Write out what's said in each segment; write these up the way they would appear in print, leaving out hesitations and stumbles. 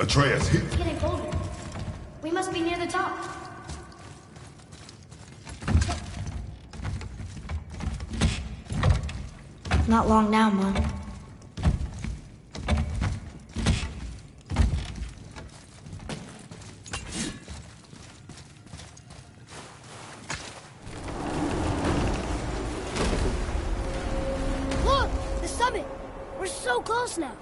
Atreus, It's getting colder. We must be near the top. Not long now, Mom. Look! The summit! We're so close now.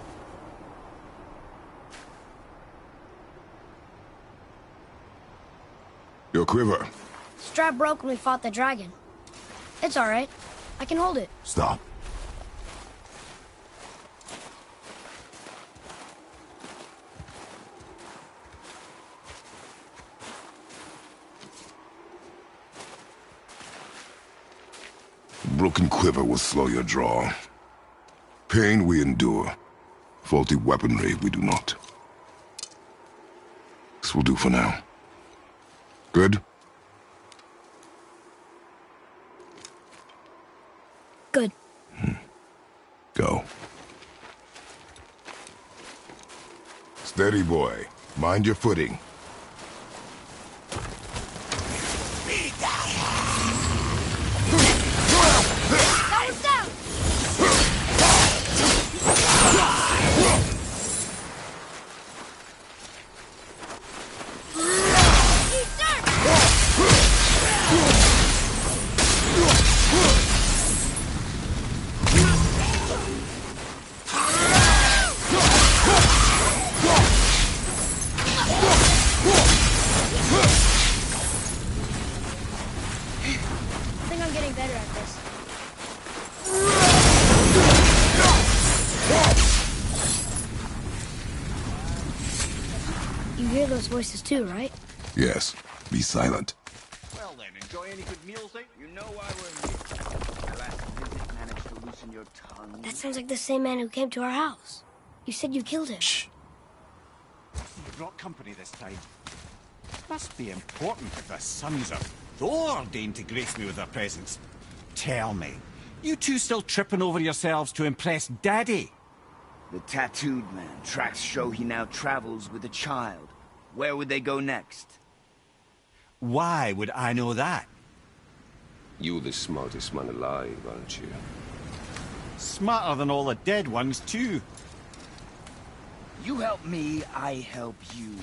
your quiver. Strap broke when we fought the dragon. It's alright. I can hold it. Stop. Broken quiver will slow your draw. Pain we endure. Faulty weaponry we do not. This will do for now. Good? Good. Go. Steady, boy. Mind your footing. That one's down! He's dirt! I think I'm getting better at this. You hear those voices too, right? Yes. Be silent. Well then, enjoy any good meals, eh? You know why we're here. Last visit managed to loosen your tongue. That sounds like the same man who came to our house. You said you killed him. Shh. You brought company this time. Must be important if the sons of Thor deign to grace me with their presence. Tell me, you two still tripping over yourselves to impress Daddy? The tattooed man. Tracks show he now travels with a child. Where would they go next? Why would I know that? You're the smartest man alive, aren't you? Smarter than all the dead ones, too. You help me, I help you.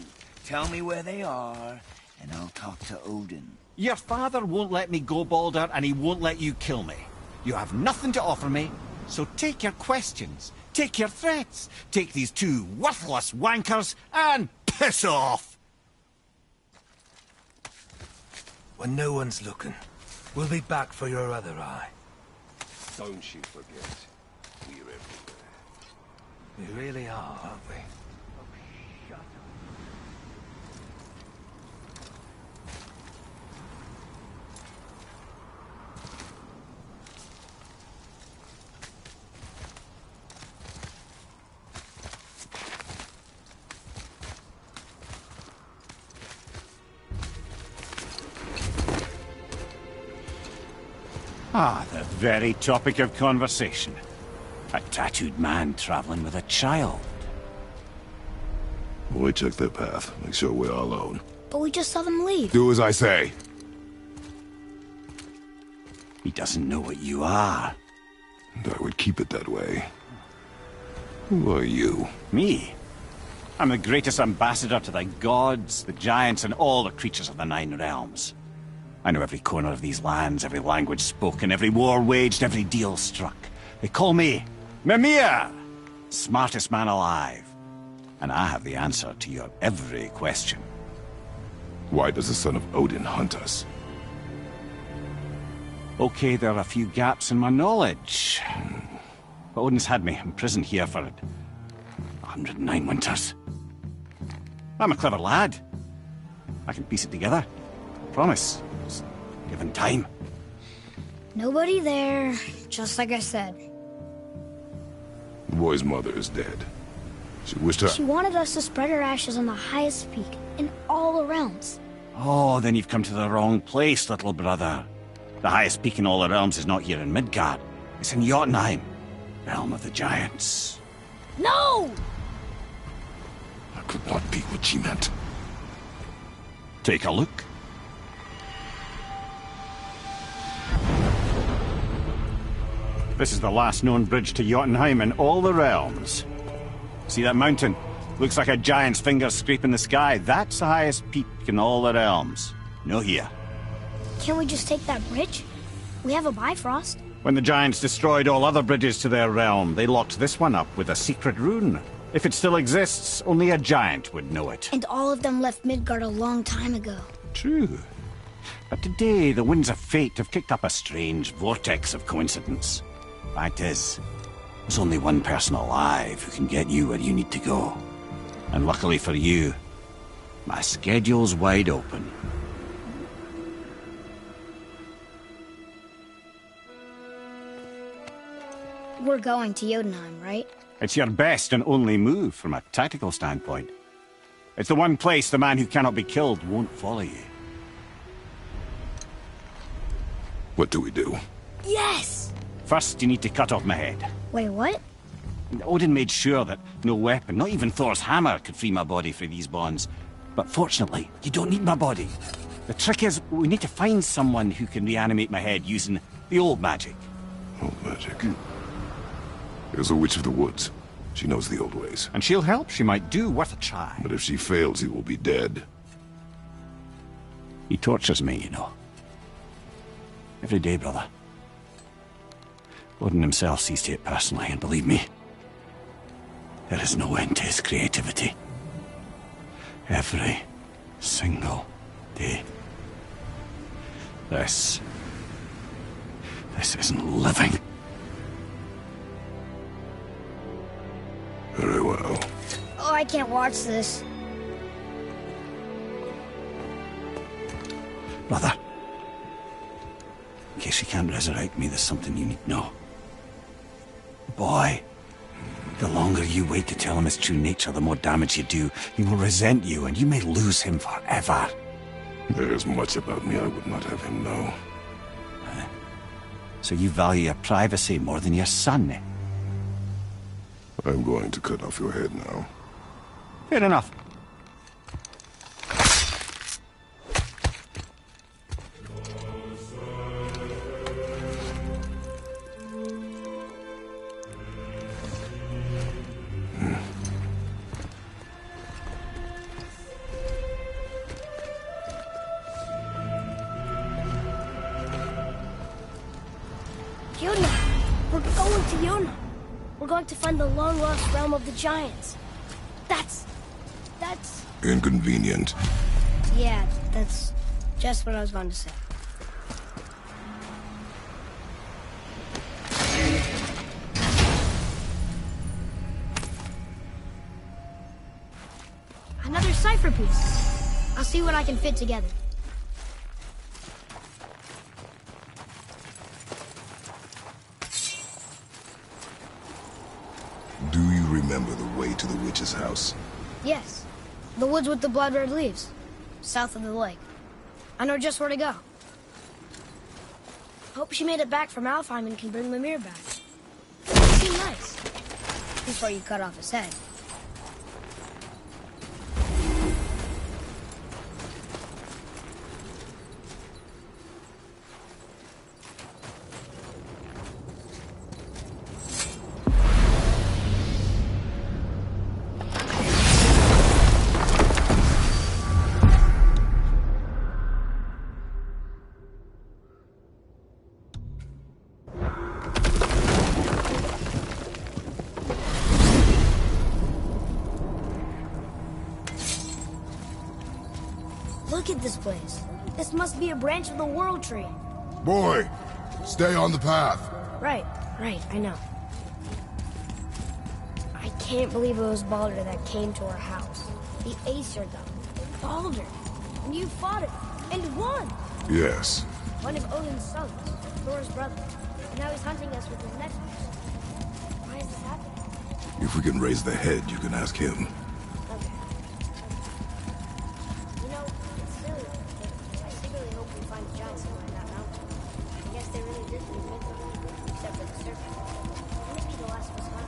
Tell me where they are, and I'll talk to Odin. Your father won't let me go, Balder, and he won't let you kill me. You have nothing to offer me, so take your questions, take your threats, take these two worthless wankers, and piss off! When no one's looking, we'll be back for your other eye. Don't you forget, we're everywhere. We really are, aren't we? Ah, the very topic of conversation. A tattooed man traveling with a child. We check their path. Make sure we're all alone. But we just saw them leave. Do as I say. He doesn't know what you are. And I would keep it that way. Who are you? Me? I'm the greatest ambassador to the gods, the giants, and all the creatures of the Nine Realms. I know every corner of these lands, every language spoken, every war waged, every deal struck. They call me Mimir, smartest man alive. And I have the answer to your every question. Why does the son of Odin hunt us? Okay, there are a few gaps in my knowledge. But Odin's had me imprisoned here for 109 winters. I'm a clever lad. I can piece it together. Promise. Just given time. Nobody there, just like I said. The boy's mother is dead. She wished her... She wanted us to spread her ashes on the highest peak in all the realms. Oh, then you've come to the wrong place, little brother. The highest peak in all the realms is not here in Midgard. It's in Jotunheim, realm of the giants. No! could not be what she meant. Take a look. This is the last known bridge to Jotunheim in all the realms. See that mountain? Looks like a giant's fingers scraping the sky. That's the highest peak in all the realms. No here. Can't we just take that bridge? We have a Bifrost. When the giants destroyed all other bridges to their realm, they locked this one up with a secret rune. If it still exists, only a giant would know it. And all of them left Midgard a long time ago. True. But today, the winds of fate have kicked up a strange vortex of coincidence. Fact is, there's only one person alive who can get you where you need to go. And luckily for you, my schedule's wide open. We're going to Jotunheim, right? It's your best and only move from a tactical standpoint. It's the one place the man who cannot be killed won't follow you. What do we do? Yes! First, you need to cut off my head. Wait, what? Odin made sure that no weapon, not even Thor's hammer, could free my body from these bonds. But fortunately, you don't need my body. The trick is, we need to find someone who can reanimate my head using the old magic. Old magic. There's a witch of the woods. She knows the old ways. And she'll help. She might do worth a try. But if she fails, he will be dead. He tortures me, you know. Every day, brother. Odin himself sees to it personally, and believe me, there is no end to his creativity. Every single day. This isn't living. Very well. Oh, I can't watch this. Brother, in case you can't resurrect me, there's something you need to know. Boy, the longer you wait to tell him his true nature, the more damage you do. He will resent you, and you may lose him forever. There is much about me I would not have him know. So you value your privacy more than your son, eh? I'm going to cut off your head now. Fair enough. Yona! We're going to Yona! We're going to find the long-lost realm of the giants. That's... Inconvenient. Yeah, that's just what I was going to say. Another cipher piece. I'll see what I can fit together. Do you remember the way to the witch's house? Yes. The woods with the blood-red leaves. South of the lake. I know just where to go. Hope she made it back from Alfheim and can bring Mimir back. Seems nice. Before you cut off his head. Look at this place. This must be a branch of the World Tree. Boy, stay on the path. Right, I know. I can't believe it was Baldur that came to our house. The Aesir god. Baldur. And you fought him. And won. Yes. One of Odin's sons. Thor's brother. And now he's hunting us with his necklace. Why is this happening? If we can raise the head, you can ask him. Okay. You know, it's silly, but I secretly hope we find the giants somewhere in that mountain. I guess they really did leave Midgard, except for the serpent. Maybe the last was fun.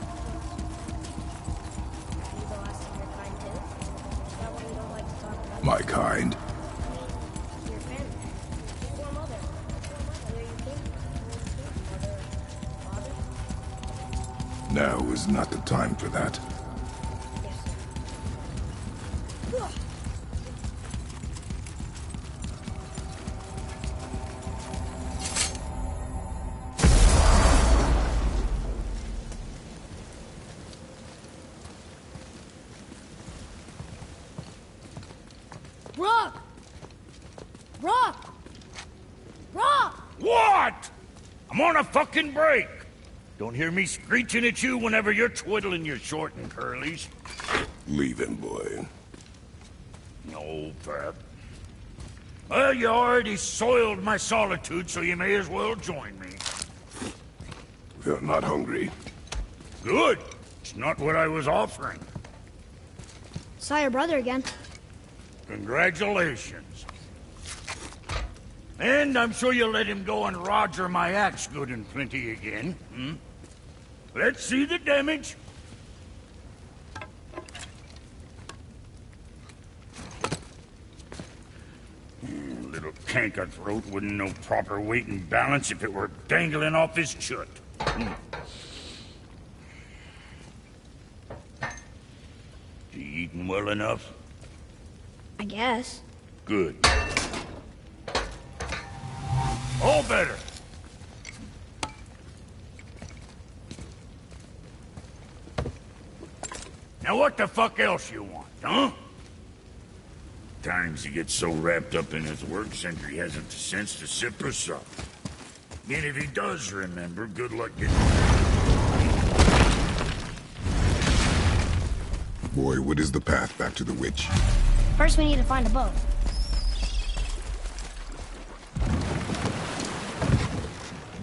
Are you the last of your kind too? my kind. Your family. Poor mother. Whether you came from, mother, father. Now is not the time for that. Yes. Rock! Rock! Rock! What? I'm on a fucking break. Don't hear me screeching at you whenever you're twiddling your short and curlies. Leave him, boy. No, Pep. Well, you already soiled my solitude, so you may as well join me. You're not hungry. Good. It's not what I was offering. Saw your brother again. Congratulations. And I'm sure you'll let him go and roger my axe good and plenty again, hmm? Let's see the damage. Little canker-throat wouldn't know proper weight and balance if it were dangling off his chut. You eating well enough? I guess. Good. All better. Now what the fuck else you want, huh? Times he gets so wrapped up in his work, Sentry hasn't the sense to sip or sup. And if he does remember, good luck getting... Boy, what is the path back to the witch? First we need to find a boat.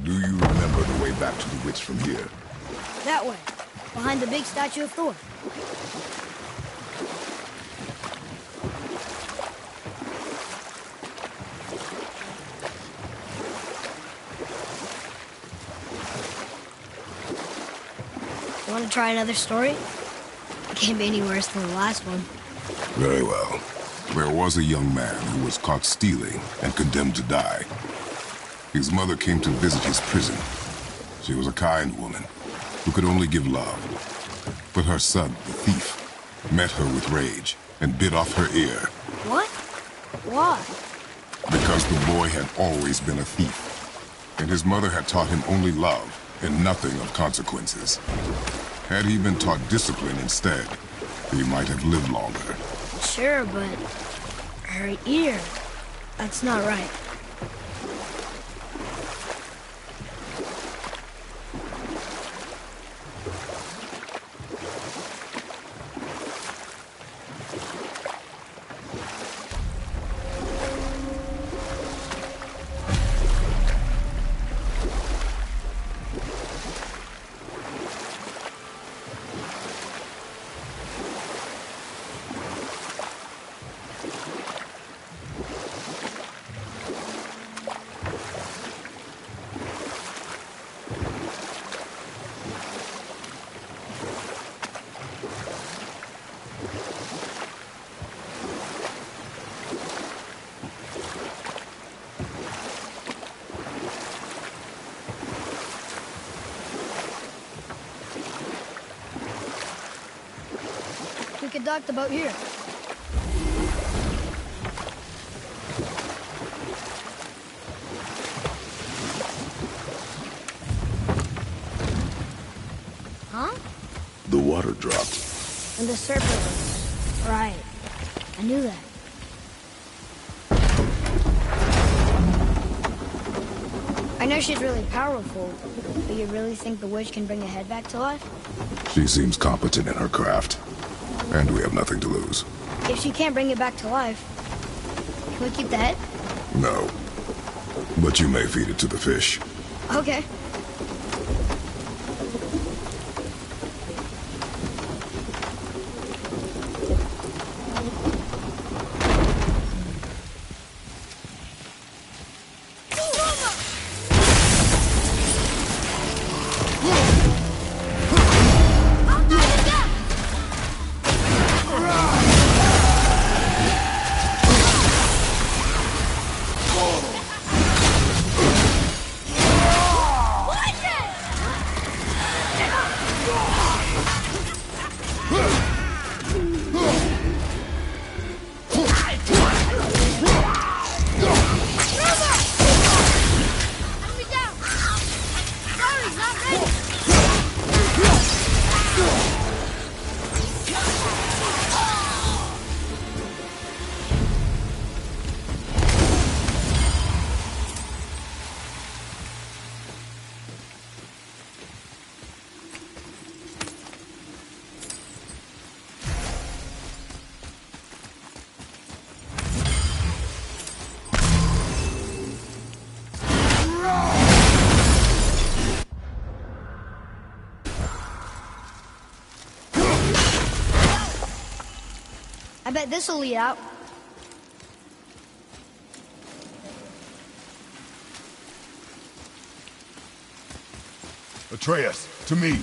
Do you remember the way back to the witch from here? That way. Behind the big statue of Thor. You want to try another story? It can't be any worse than the last one. Very well. There was a young man who was caught stealing and condemned to die. His mother came to visit his prison. She was a kind woman who could only give love. But her son, the thief, met her with rage and bit off her ear. What? Why? Because the boy had always been a thief, and his mother had taught him only love and nothing of consequences. Had he been taught discipline instead, he might have lived longer. Sure, but her ear, that's not right. We could dock the boat here. Huh? The water dropped. And the serpent was... Right. I knew that. I know she's really powerful, but you really think the witch can bring a head back to life? She seems competent in her craft, and we have nothing to lose. If she can't bring it back to life, can we keep the head? No. But you may feed it to the fish. Okay. bet this'll lead out. Atreus, to me.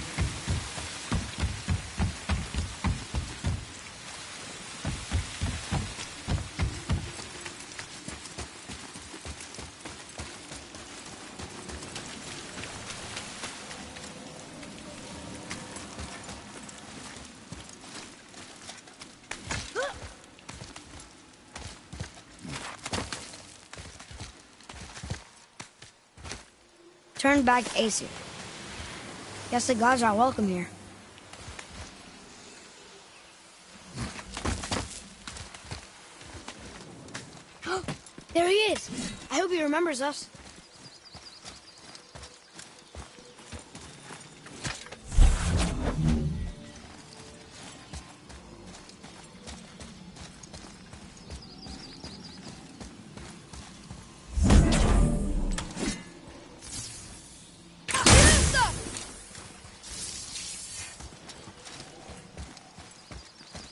Turn back Aesir. Guess the gods are welcome here. There he is! I hope he remembers us.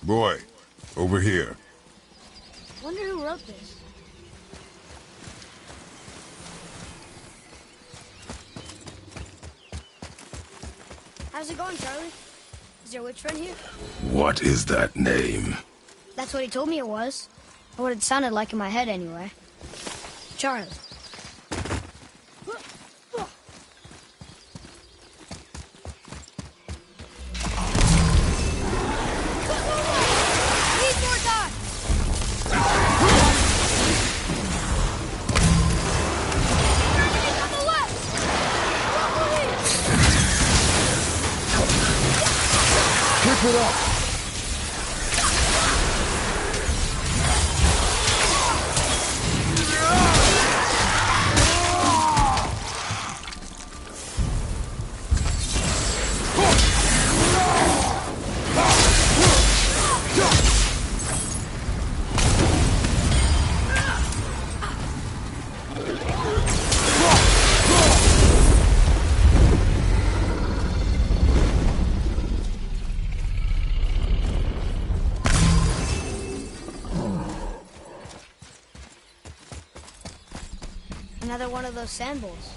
Boy, over here. Wonder who wrote this. How's it going, Charlie? Is your witch friend here? What is that name? That's what he told me it was. Or what it sounded like in my head, anyway. Charlie. Keep it up! Another one of those sand bowls.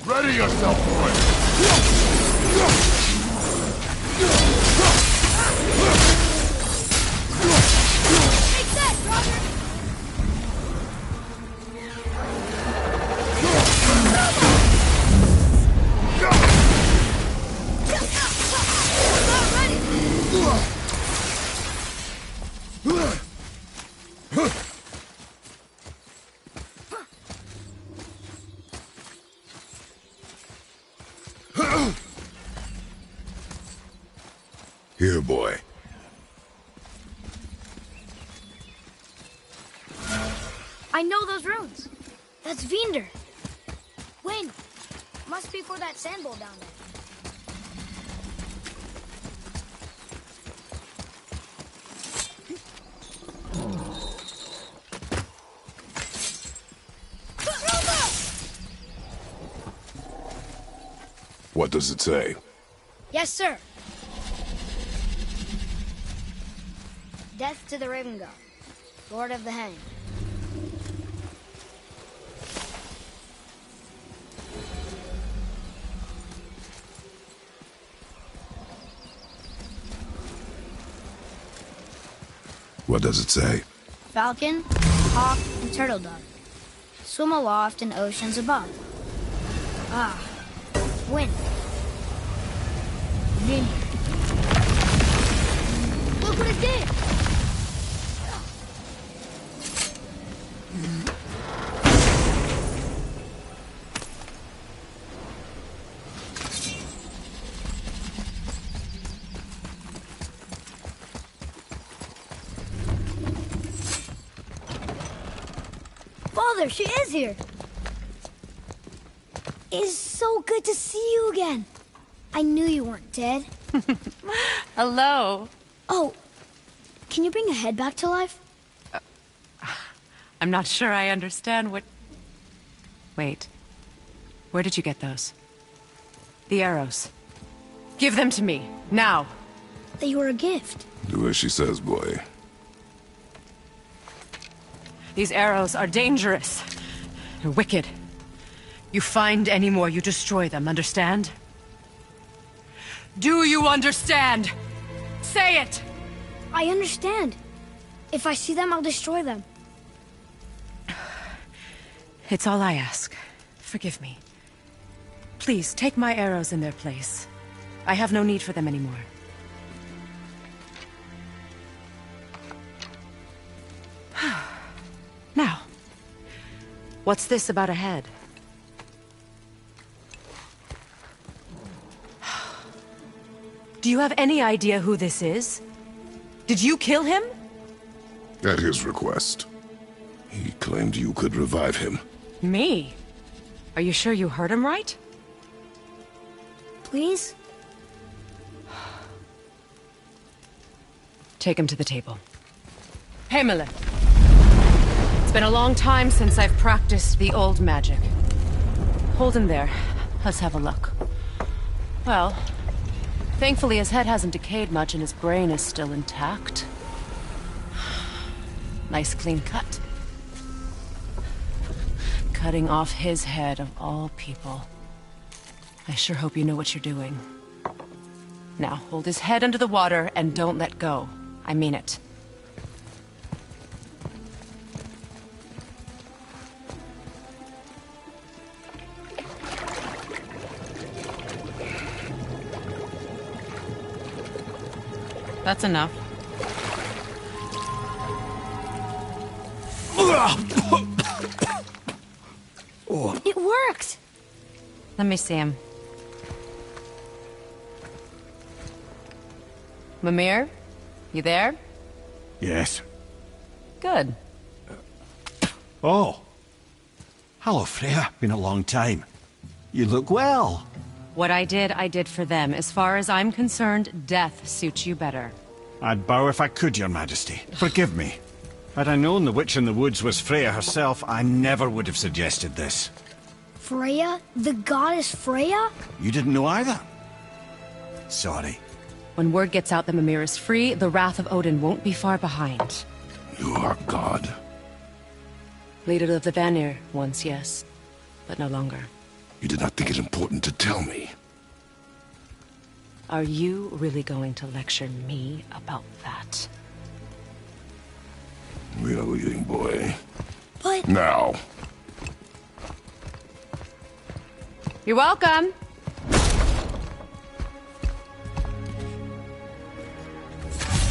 Ready yourself for it! Take that, Roger! Not ready! Here, boy. I know those runes. That's Vinder. When? Must be for that sand bowl down there. What does it say? Yes, sir. Death to the Raven God, Lord of the Hang. What does it say? Falcon, hawk, and turtle dove swim aloft in oceans above. Ah, wind. Wind. Look what it did! Father, she is here! is so good to see you again. I knew you weren't dead. Hello. Oh, can you bring a head back to life? I'm not sure I understand what... Wait. Where did you get those? The arrows. Give them to me, now. They were a gift. Do as she says, boy. These arrows are dangerous. They're wicked. You find any more, you destroy them, understand? Do you understand? Say it! I understand. If I see them, I'll destroy them. It's all I ask. Forgive me. Please, take my arrows in their place. I have no need for them anymore. Now, what's this about a head? Do you have any idea who this is? Did you kill him? At his request. He claimed you could revive him. Me? Are you sure you heard him right? Please? Take him to the table. Himmler! It's been a long time since I've practiced the old magic. Hold him there. Let's have a look. Well, thankfully his head hasn't decayed much and his brain is still intact. Nice clean cut. Cutting off his head of all people. I sure hope you know what you're doing. Now, hold his head under the water and don't let go. I mean it. That's enough. It worked! Let me see him. Mimir? You there? Yes. Good. Oh. Hello, Freya. Been a long time. You look well. What I did for them. As far as I'm concerned, death suits you better. I'd bow if I could, Your Majesty. Forgive me. Had I known the witch in the woods was Freya herself, I never would have suggested this. Freya? The goddess Freya? You didn't know either? Sorry. When word gets out that Mimir is free, the wrath of Odin won't be far behind. You are God. Leader of the Vanir, once, yes. But no longer. You did not think it important to tell me. Are you really going to lecture me about that? We are leaving, boy. But... Now. You're welcome!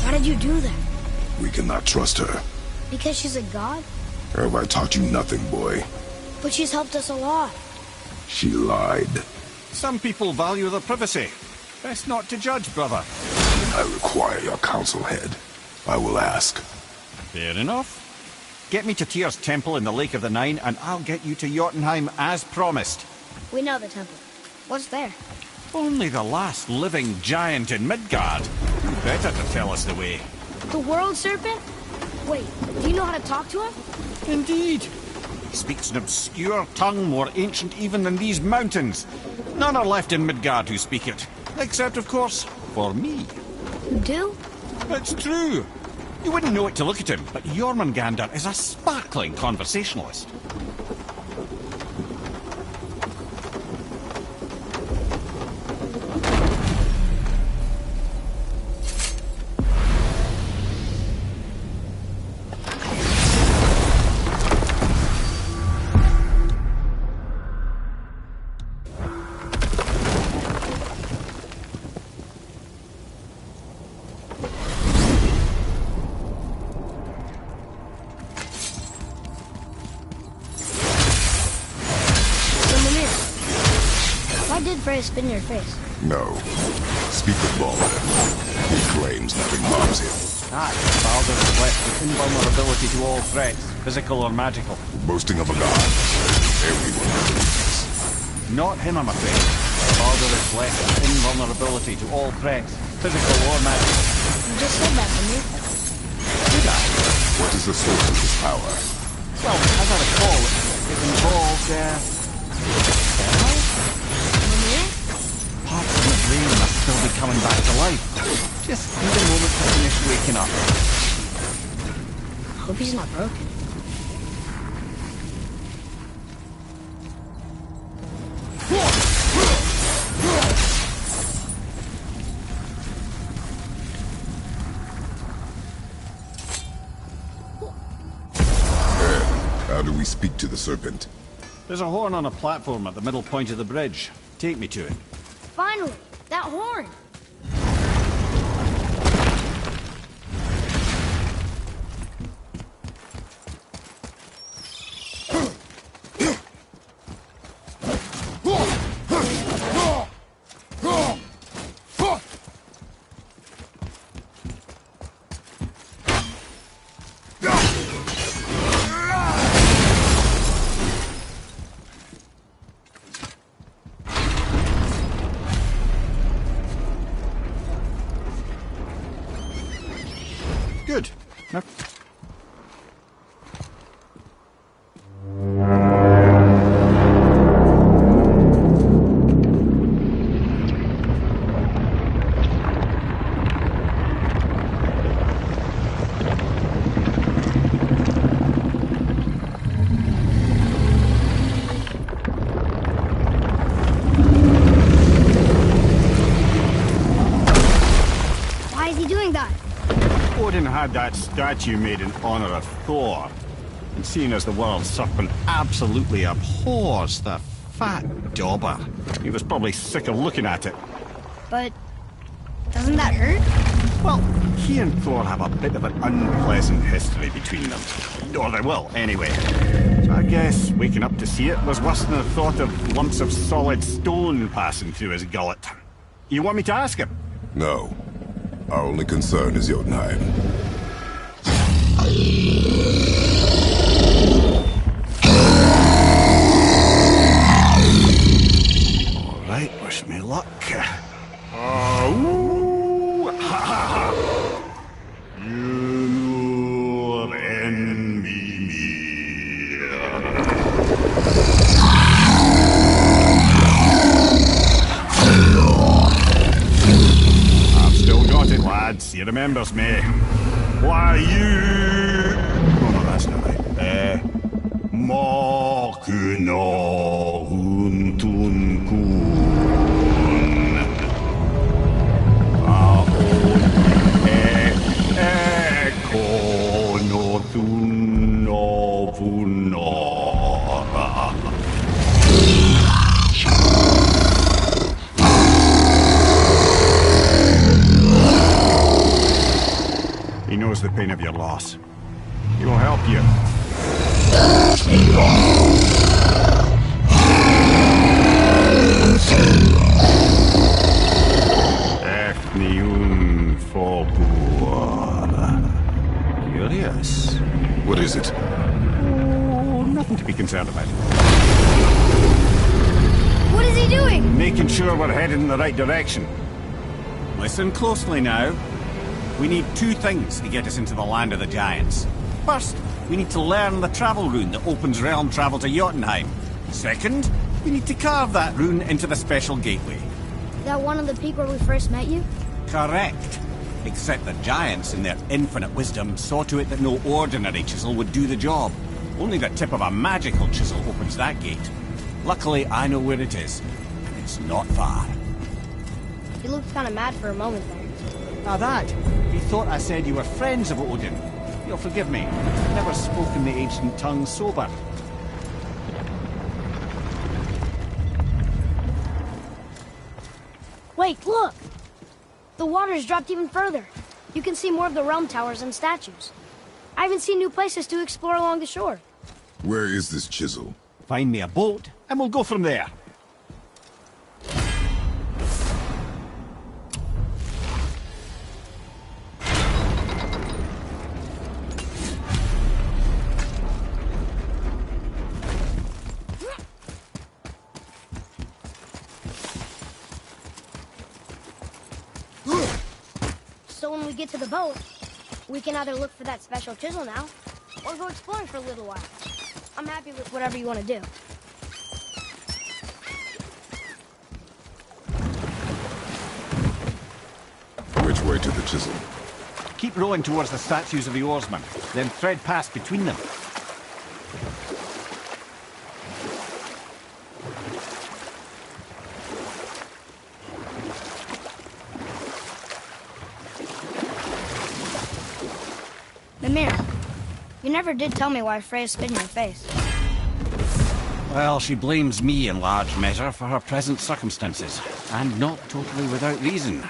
Why did you do that? We cannot trust her. Because she's a god? Have I taught you nothing, boy? But she's helped us a lot. She lied. Some people value their privacy. Best not to judge, brother. I require your counsel, head. I will ask. Fair enough. Get me to Tyr's temple in the Lake of the Nine, and I'll get you to Jotunheim as promised. We know the temple. What's there? Only the last living giant in Midgard. Who better to tell us the way? The world serpent? Wait, do you know how to talk to him? Indeed. He speaks an obscure tongue more ancient even than these mountains. None are left in Midgard who speak it. Except, of course, for me. You do? It's true. You wouldn't know it to look at him, but Jormungandr is a sparkling conversationalist. Why did Freya spit in your face? No. Speak with Balder. He claims nothing harms him. Aye, Balder is blessed with invulnerability to all threats, physical or magical. Boasting of a god. Everyone believes. Not him, I'm afraid. Father reflects invulnerability to all threats, physical or magic. You just said that to me. Did I? What is the source of his power? Well, as I recall, it involved, parts of the brain must still be coming back to life. Just need a moment to finish waking up. I hope he's not broken. How do we speak to the serpent? There's a horn on a platform at the middle point of the bridge. Take me to it. Finally! That horn! Good. Now... Why is he doing that? Odin had that statue made in honor of Thor. And seeing as the world serpent absolutely abhors the fat dauber, he was probably sick of looking at it. But doesn't that hurt? Well, he and Thor have a bit of an unpleasant history between them. Or they will, anyway. So I guess waking up to see it was worse than the thought of lumps of solid stone passing through his gullet. You want me to ask him? No. Our only concern is Jotunheim. All right, wish me luck. Ooh, ha, ha, ha. You envy me. I've still got it, lads. He remembers me. Why you... Oh, no, that's not right. Makuna huntun kun. Kono tunno vunora. He knows the pain of your loss. He will help you. Ethniun Fobuar. Curious. What is it? Oh, nothing to be concerned about. What is he doing? Making sure we're headed in the right direction. Listen closely now. We need two things to get us into the land of the giants. First, we need to learn the travel rune that opens realm travel to Jotunheim. Second, we need to carve that rune into the special gateway. Is that one on the peak where we first met you? Correct. Except the giants, in their infinite wisdom, saw to it that no ordinary chisel would do the job. Only the tip of a magical chisel opens that gate. Luckily, I know where it is, and it's not far. You looked kind of mad for a moment there. Now that, he thought I said you were friends of Odin. You'll forgive me. I've never spoken the ancient tongue sober. Wait, look! The water's dropped even further. You can see more of the realm towers and statues. I even see new places to explore along the shore. Where is this chisel? Find me a boat, and we'll go from there. So when we get to the boat, we can either look for that special chisel now, or go exploring for a little while. I'm happy with whatever you want to do. Which way to the chisel? Keep rowing towards the statues of the oarsmen, then thread past between them. Mimir, you never did tell me why Freya spit in your face. Well, she blames me in large measure for her present circumstances, and not totally without reason.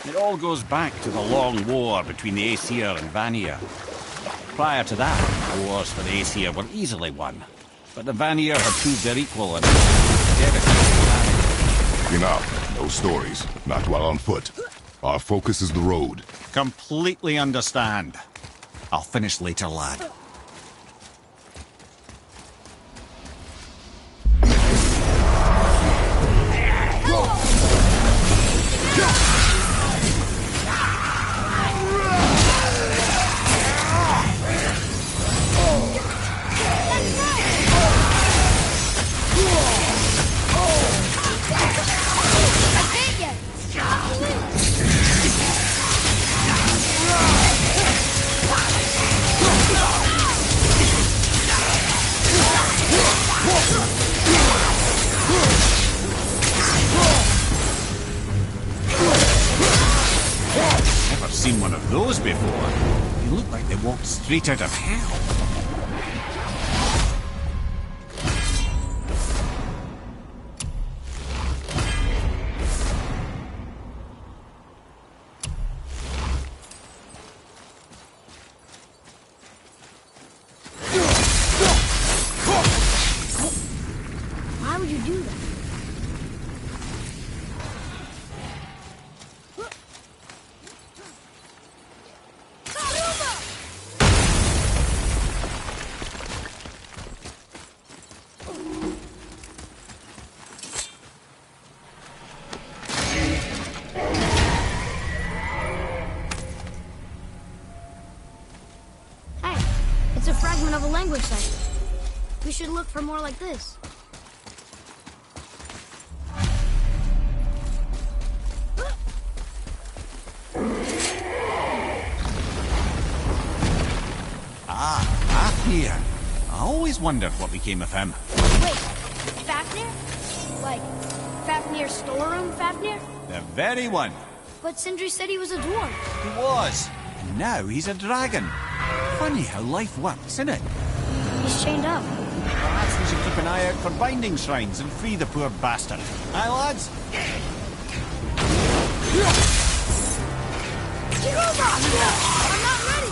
It all goes back to the long war between the Aesir and Vanir. Prior to that, wars for the Aesir were easily won, but the Vanir had proved their equal and devastated. Enough. No stories. Not while on foot. Our focus is the road. Completely understand. I'll finish later, lad. Seen one of those before. They look like they walked straight out of hell. Why would you do that? It's a fragment of a language cipher. We should look for more like this. Fafnir. I always wondered what became of him. Wait, Fafnir? Like, Fafnir storeroom Fafnir? The very one. But Sindri said he was a dwarf. He was. And now he's a dragon. Funny how life works, isn't it? He's chained up. Perhaps we should keep an eye out for binding shrines and free the poor bastard. Aye, lads? I'm not ready!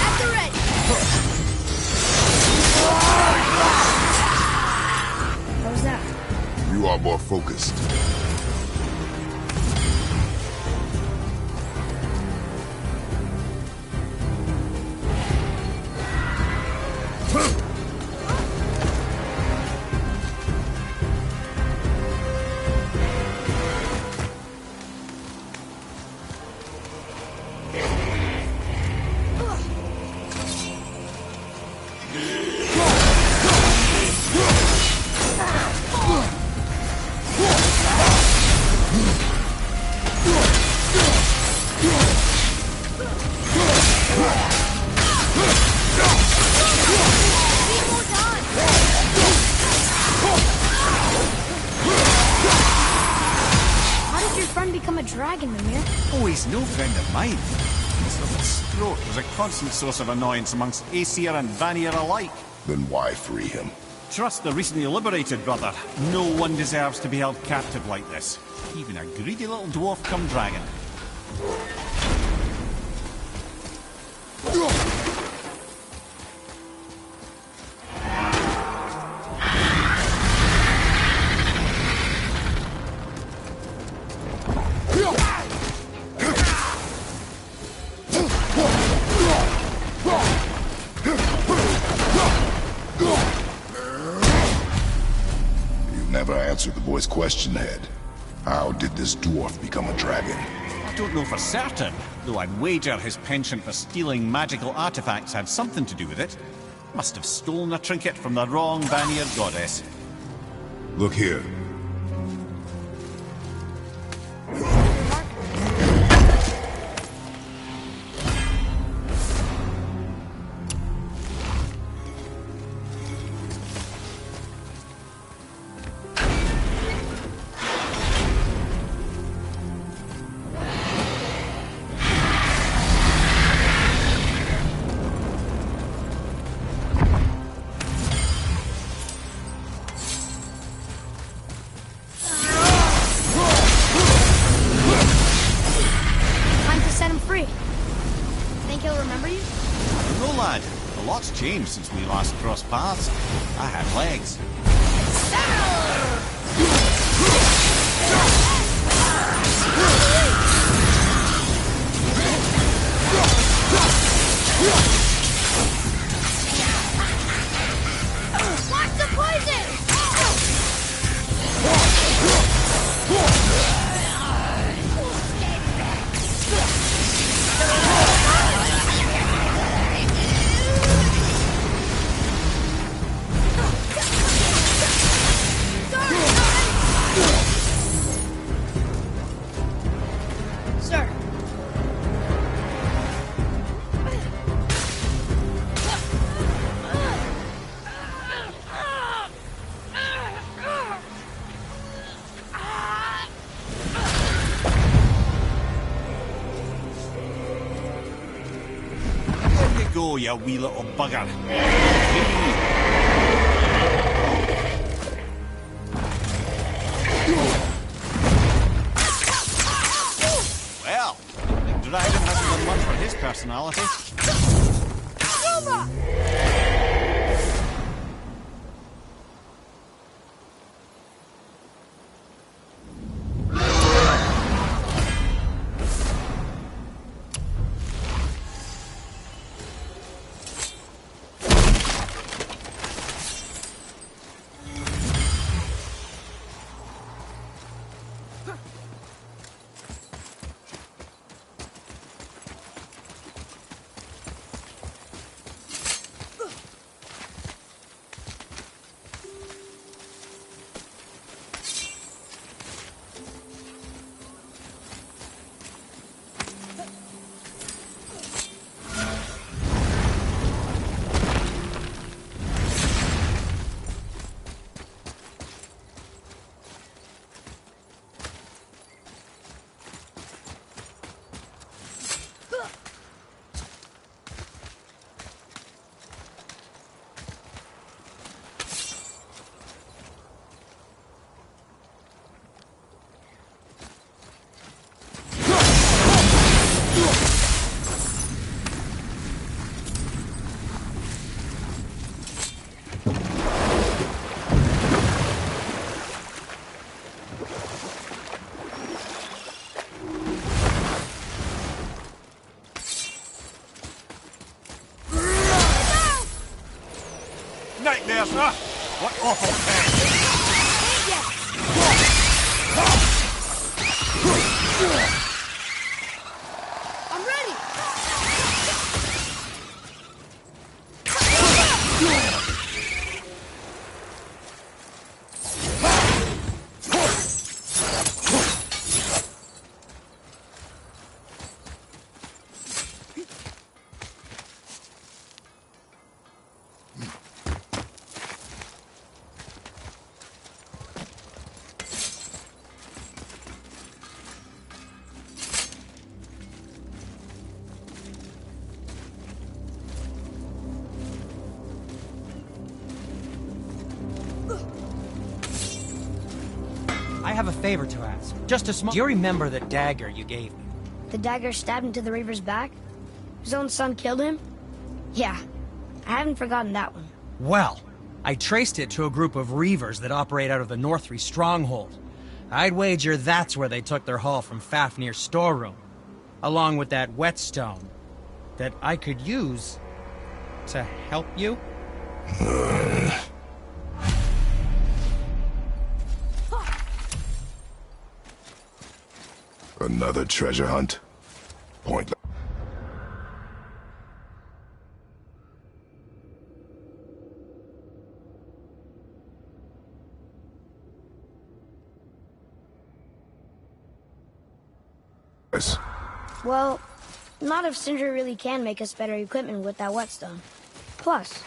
At the ready! What was that? You are more focused. Become a dragon, Mimir. Oh, he's no friend of mine. This little scrote was a constant source of annoyance amongst Aesir and Vanir alike. Then why free him? Trust the recently liberated, brother. No one deserves to be held captive like this. Even a greedy little dwarf come dragon. never answered the boy's question, Head. How did this dwarf become a dragon? I don't know for certain, though I'd wager his penchant for stealing magical artifacts had something to do with it. Must have stolen a trinket from the wrong Vanir goddess. Look here. Changed since we last crossed paths. I had legs. Watch the poison! Go, you wee little bugger. Well, the dragon hasn't done much for his personality. Nightmares, huh? What awful pain! I'm ready! I have a favor to ask. Just a small... Do you remember the dagger you gave me? The dagger stabbed into the Reaver's back? His own son killed him? Yeah, I haven't forgotten that one. Well, I traced it to a group of Reavers that operate out of the Northree stronghold. I'd wager that's where they took their haul from Fafnir's storeroom, along with that whetstone that I could use to help you. Another treasure hunt? Pointless. Well, not if Sindri really can make us better equipment with that whetstone. Plus,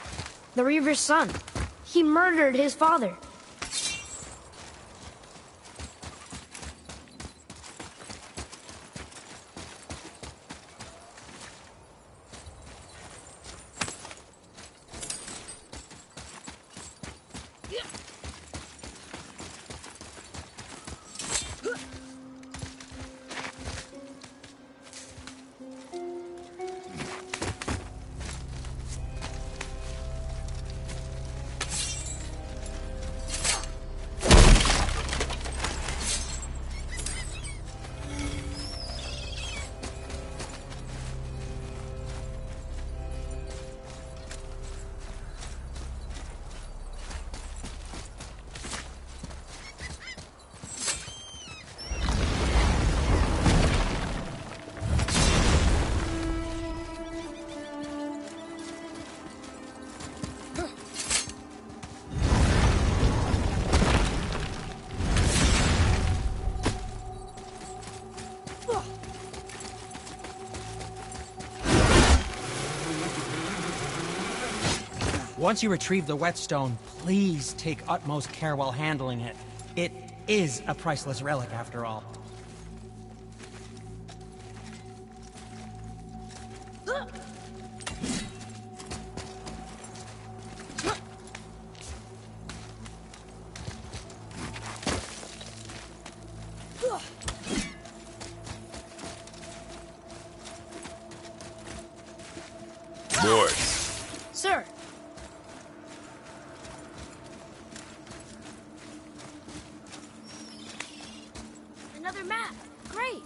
the Reaver's son. He murdered his father. Once you retrieve the whetstone, please take utmost care while handling it. It is a priceless relic, after all. Boy. Sir. Another map. Great.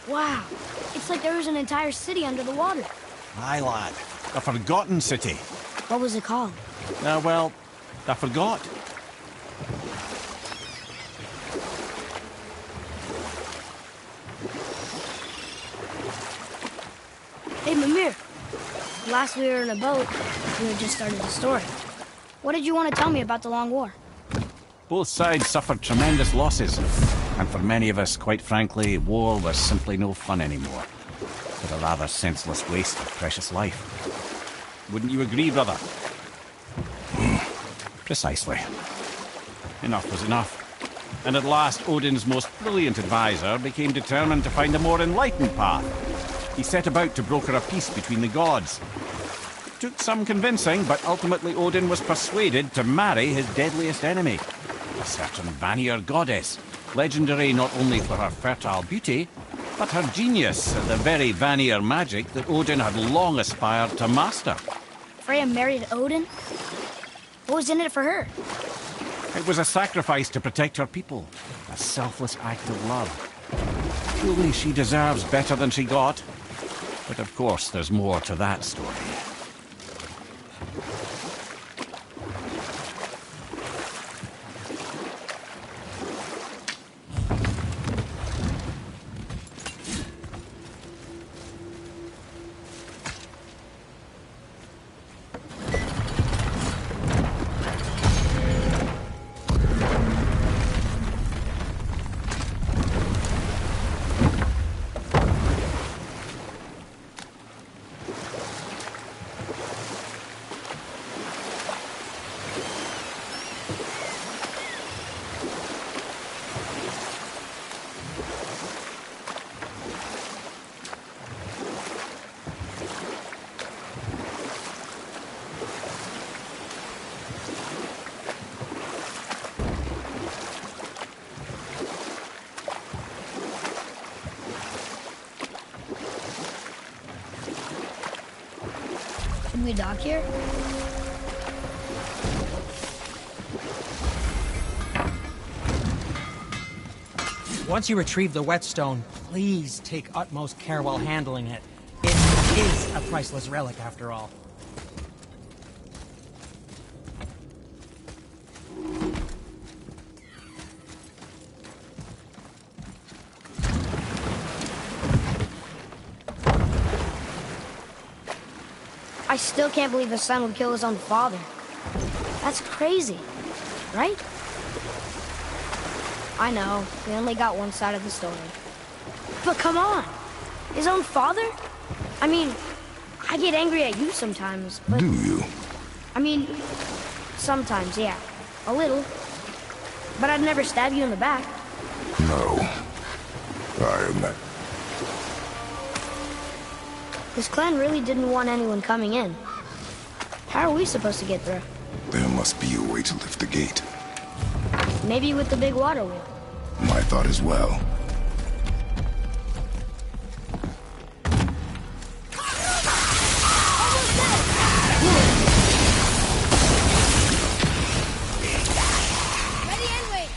Wow. It's like there was an entire city under the water. Aye, lad. A forgotten city. What was it called? Well, I forgot. Hey, Mimir. Last we were in a boat, we had just started the story. What did you want to tell me about the Long War? Both sides suffered tremendous losses. And for many of us, quite frankly, war was simply no fun anymore. But a rather senseless waste of precious life. Wouldn't you agree, brother? Precisely. Enough was enough. And at last, Odin's most brilliant advisor became determined to find a more enlightened path. He set about to broker a peace between the gods. It took some convincing, but ultimately Odin was persuaded to marry his deadliest enemy, a certain Vanir goddess, legendary not only for her fertile beauty, but her genius at the very Vanir magic that Odin had long aspired to master. Freya married Odin? What was in it for her? It was a sacrifice to protect her people, a selfless act of love. Truly, she deserves better than she got. But of course, there's more to that story. Should we dock here? Once you retrieve the whetstone, please take utmost care while handling it. It is a priceless relic, after all. I still can't believe his son would kill his own father. That's crazy, right? I know, we only got one side of the story. But come on! His own father? I mean, I get angry at you sometimes, but... Do you? I mean, sometimes, yeah. A little. But I'd never stab you in the back. No. I am not. This clan really didn't want anyone coming in. How are we supposed to get through? There must be a way to lift the gate. Maybe with the big water wheel. My thought as well. Ready and wait.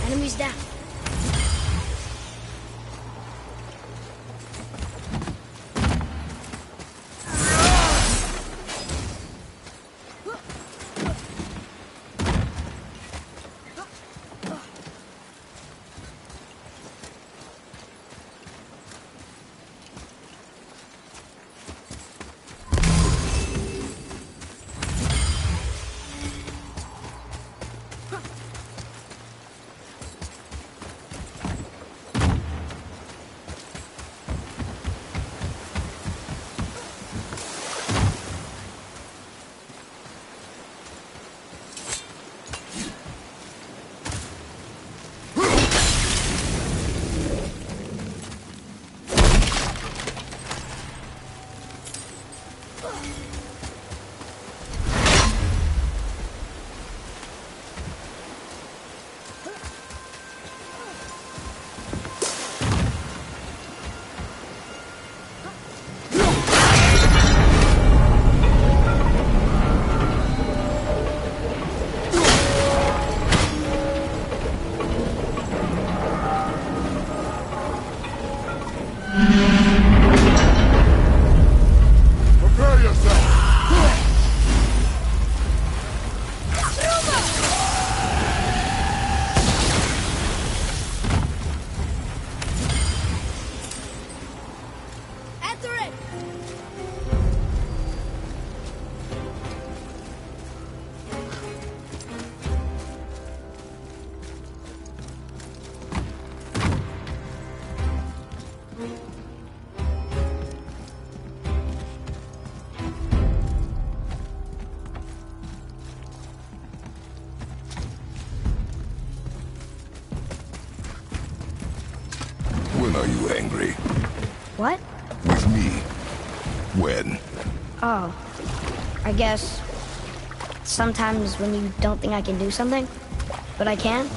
Enemies down. Prepare yourself! After it. When are you angry? What? With me. When? Oh. I guess... sometimes when you don't think I can do something, but I can.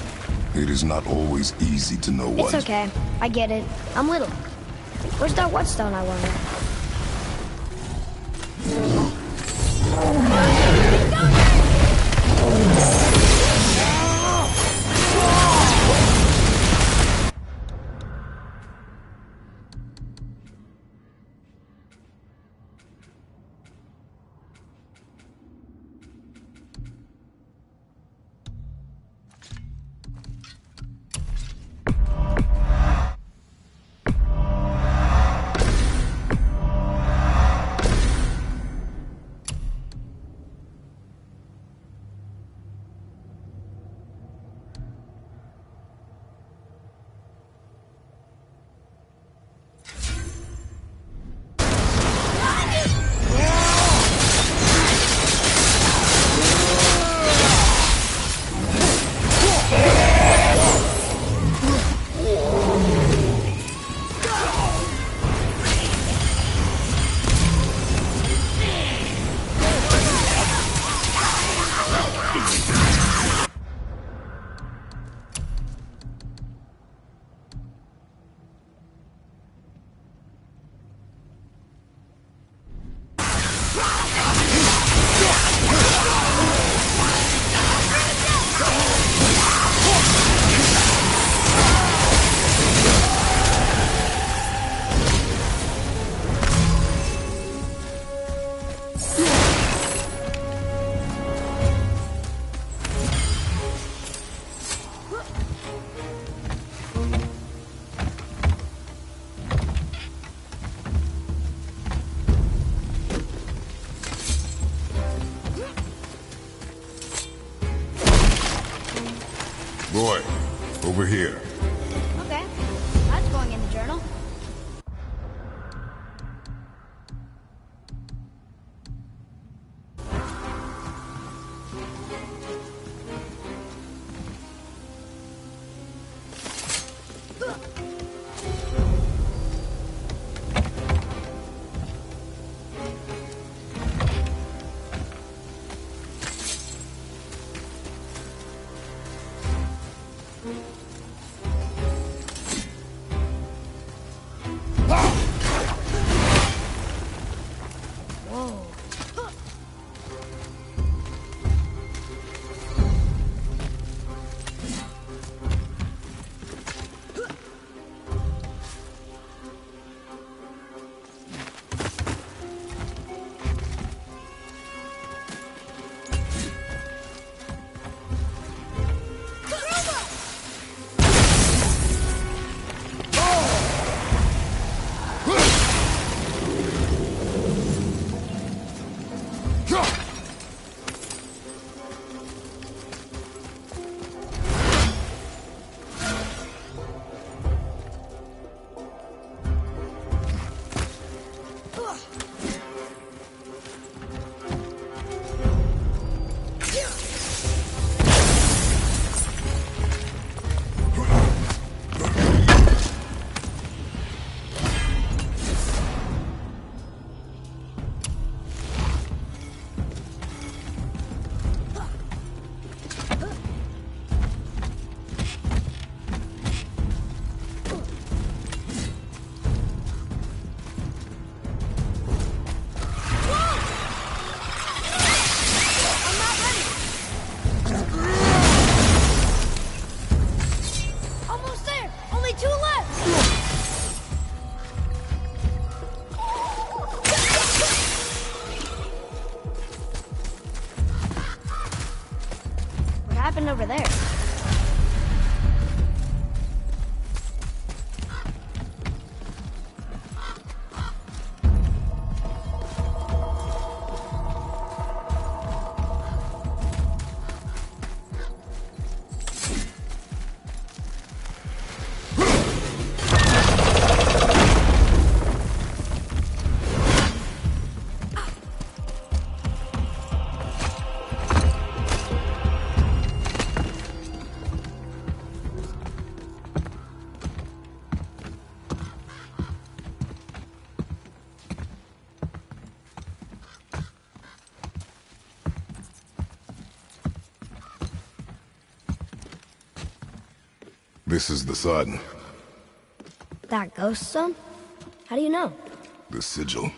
It is not always easy to know what... It's okay. I get it. I'm little. Where's that whetstone, I wonder? Boy, over here. Okay, that's going in the journal. Over there. This is the sun. That ghost son? How do you know? The sigil.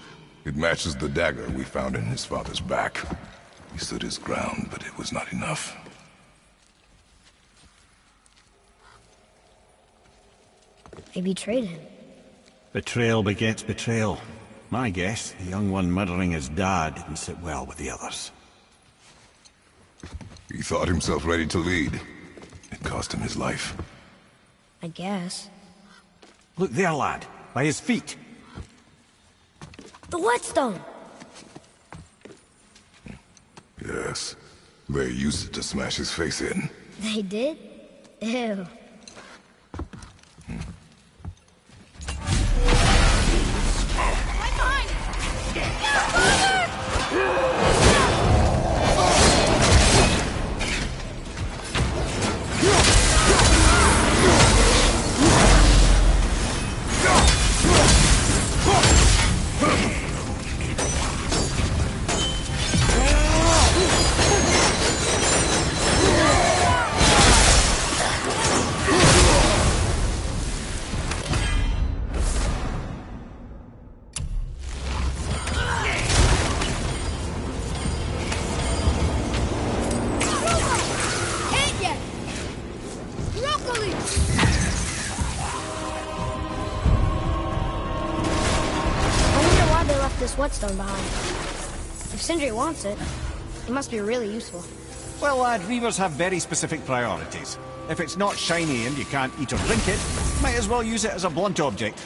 It matches the dagger we found in his father's back. He stood his ground, but it was not enough. They betrayed him. Betrayal begets betrayal. My guess, the young one murdering his dad didn't sit well with the others. He thought himself ready to lead. It cost him his life. I guess. Look there, lad. By his feet. The whetstone! Yes. They used it to smash his face in. They did? Ew. Right behind! whetstone behind. If Sindri wants it, it must be really useful. Well, lad, reavers have very specific priorities. If it's not shiny and you can't eat or drink it, might as well use it as a blunt object.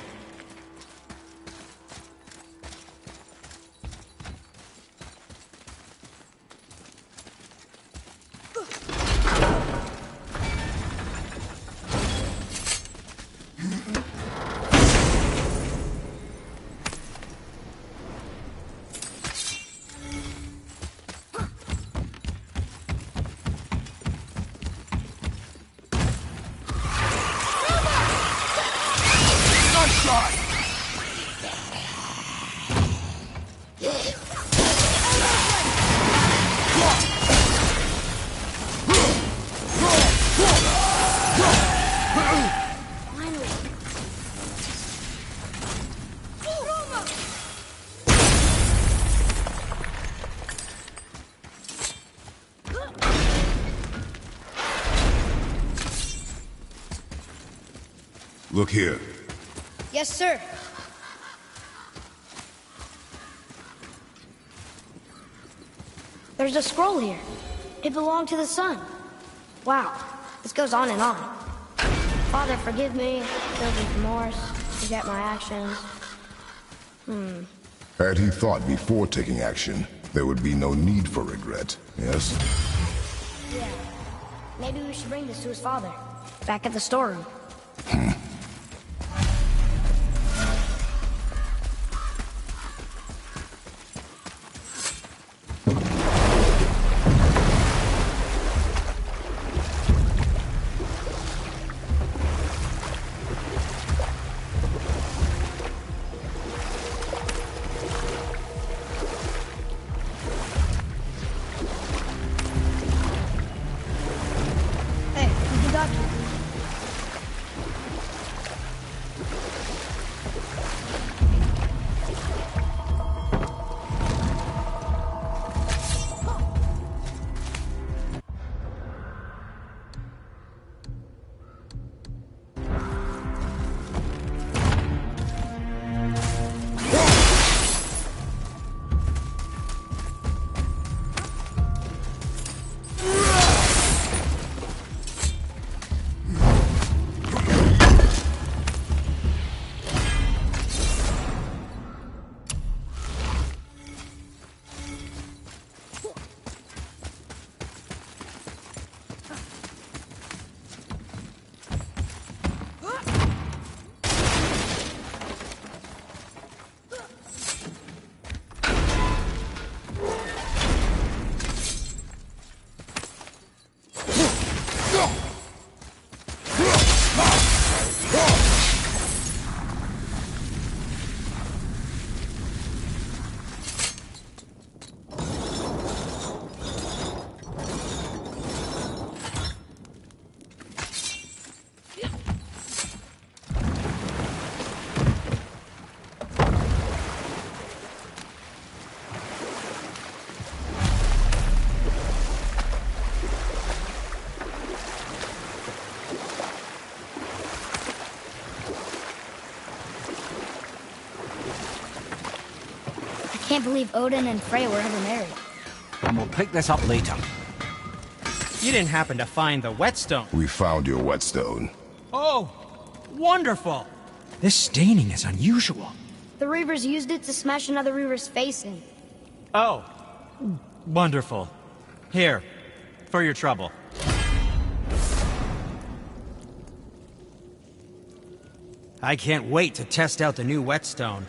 Look here. Yes, sir. There's a scroll here. It belonged to the sun. Wow, this goes on and on. Father, forgive me, filled with remorse, forget my actions. Had he thought before taking action, there would be no need for regret, yes? Yeah. Maybe we should bring this to his father. Back at the storeroom. Hey, who's the doctor? I can't believe Odin and Frey were ever married. And we'll pick this up later. You didn't happen to find the whetstone. We found your whetstone. Oh, wonderful. This staining is unusual. The Reavers used it to smash another Reaver's face in. Oh, wonderful. Here, for your trouble. I can't wait to test out the new whetstone.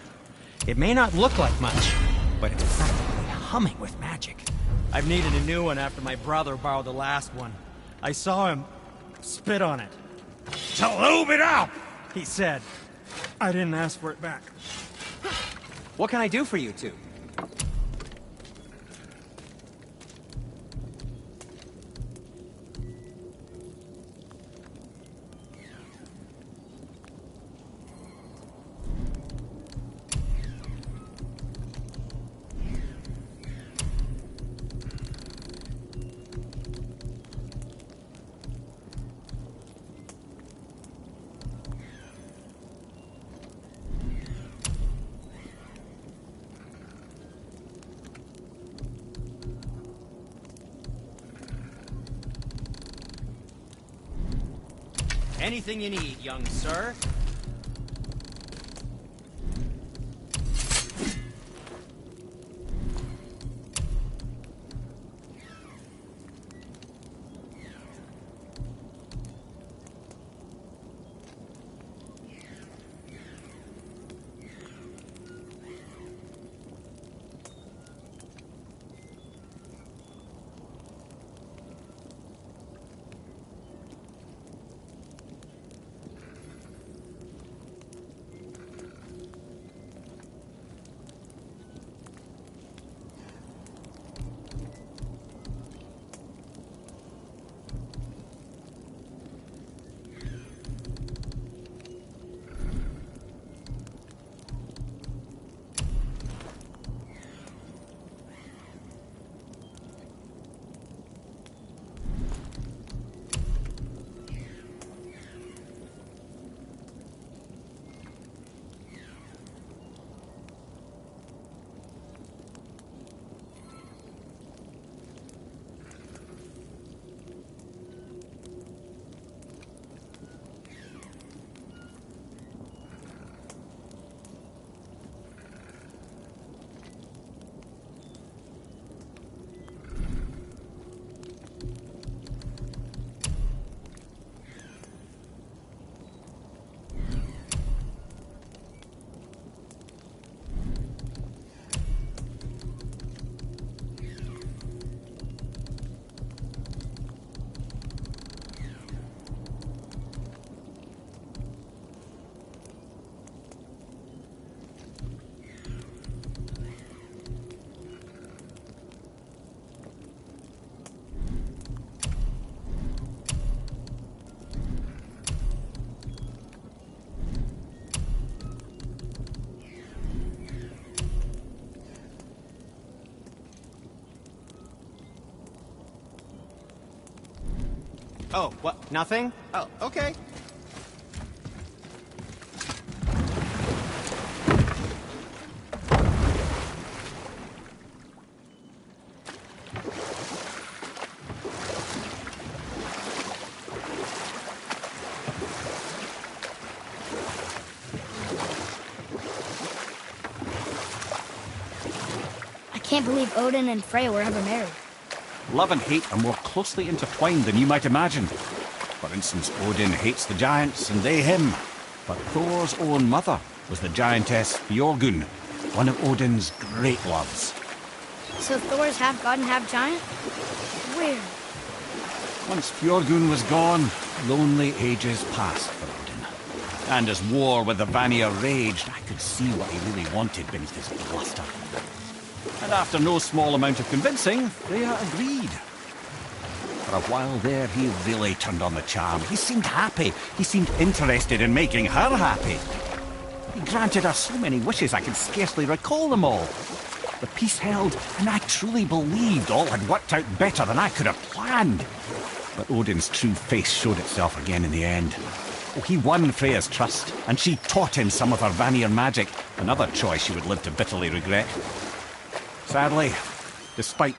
It may not look like much, but it's practically humming with magic. I've needed a new one after my brother borrowed the last one. I saw him spit on it. "To lube it up," he said. I didn't ask for it back. What can I do for you two? Anything you need, young sir. Oh, what? Nothing? Oh, okay. I can't believe Odin and Freya were ever married. Love and hate are more closely intertwined than you might imagine. For instance, Odin hates the giants and they him. But Thor's own mother was the giantess Björgun, one of Odin's great loves. So Thor's half god and half giant? Weird. Once Björgun was gone, lonely ages passed for Odin. And as war with the Vanir raged, I could see what he really wanted beneath his bluster. And after no small amount of convincing, Freya agreed. For a while there, he really turned on the charm. He seemed happy. He seemed interested in making her happy. He granted her so many wishes I can scarcely recall them all. The peace held, and I truly believed all had worked out better than I could have planned. But Odin's true face showed itself again in the end. Oh, he won Freya's trust, and she taught him some of her Vanir magic, another choice she would live to bitterly regret. Sadly, despite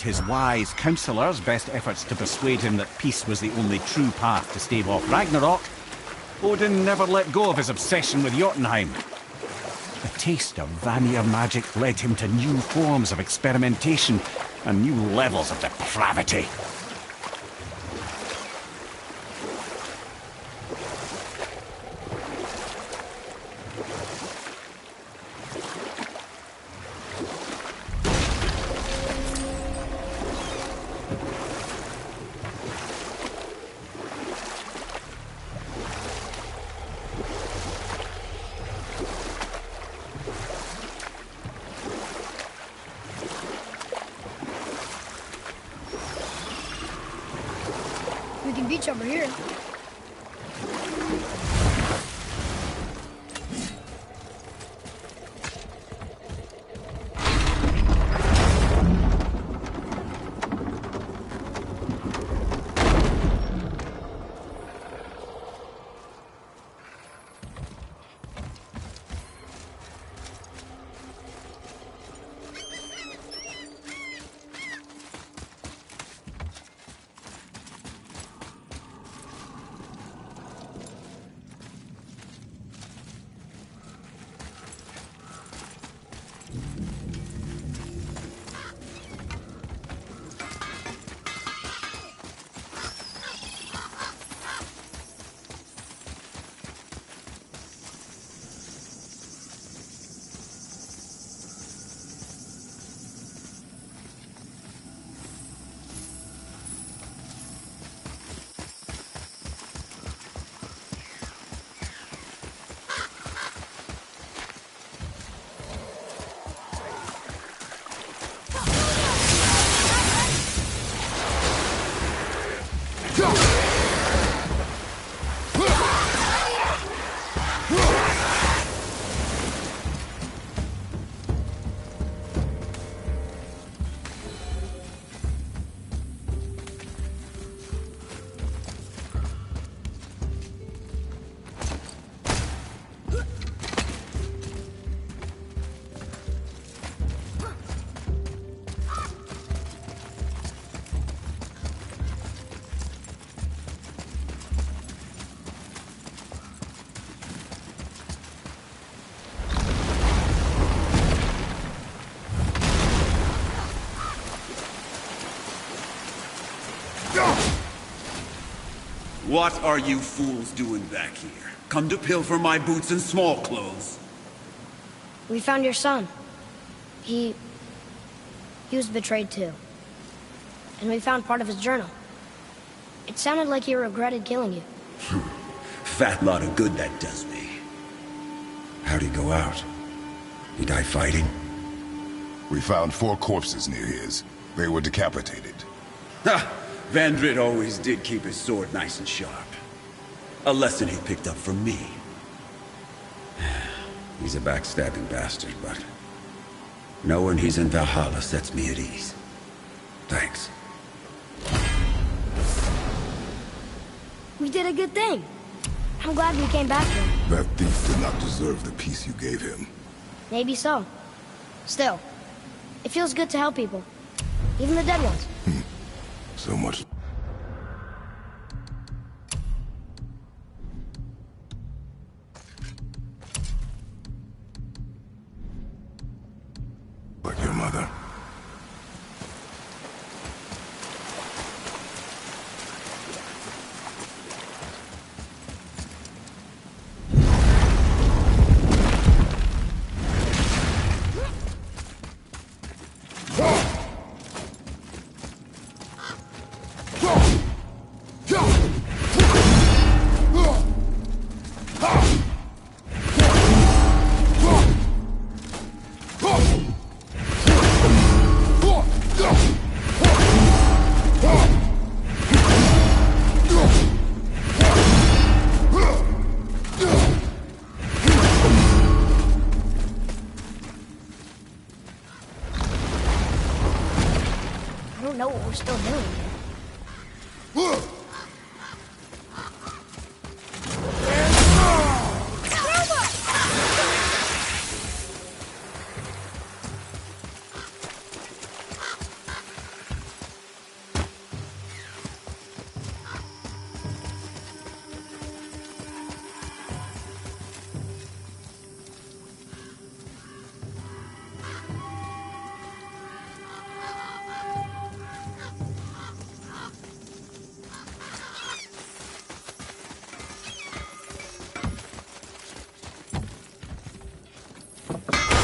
his wise counsellors' best efforts to persuade him that peace was the only true path to stave off Ragnarok, Odin never let go of his obsession with Jotunheim. The taste of Vanir magic led him to new forms of experimentation and new levels of depravity. We can beach over here. What are you fools doing back here? Come to pilfer my boots and small clothes? We found your son. He was betrayed too. And we found part of his journal. It sounded like he regretted killing you. Fat lot of good that does me. How'd he go out? He die fighting? We found 4 corpses near his. They were decapitated. Ha! Vandrit always did keep his sword nice and sharp. A lesson he picked up from me. He's a backstabbing bastard, but knowing he's in Valhalla sets me at ease. Thanks. We did a good thing. I'm glad we came back here. That thief did not deserve the peace you gave him. Maybe so. Still, it feels good to help people. Even the dead ones. So much. Like your mother. I don't know what we're still doing here.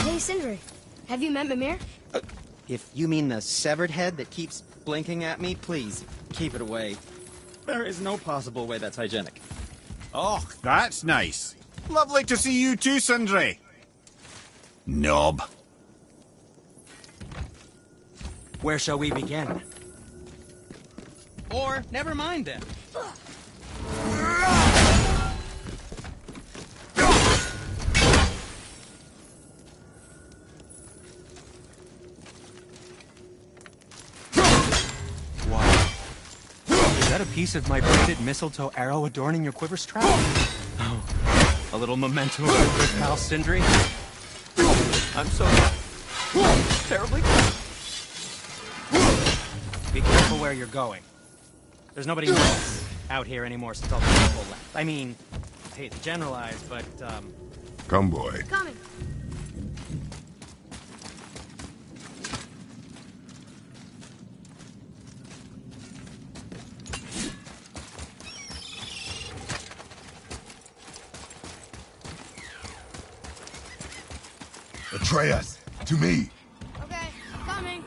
Hey, Sindri. Have you met Mimir? If you mean the severed head that keeps blinking at me, please, keep it away. There is no possible way that's hygienic. Oh, that's nice. Lovely to see you too, Sindri. Knob. Where shall we begin? Or, never mind then. Is that a piece of my braided mistletoe arrow adorning your quiver strap? Oh, a little memento of my good pal Sindri. I'm so terribly. Be careful where you're going. There's nobody else out here anymore since all the people left. I mean, I hate to generalize, but Come, boy. Coming. Atreus, to me. Okay, coming.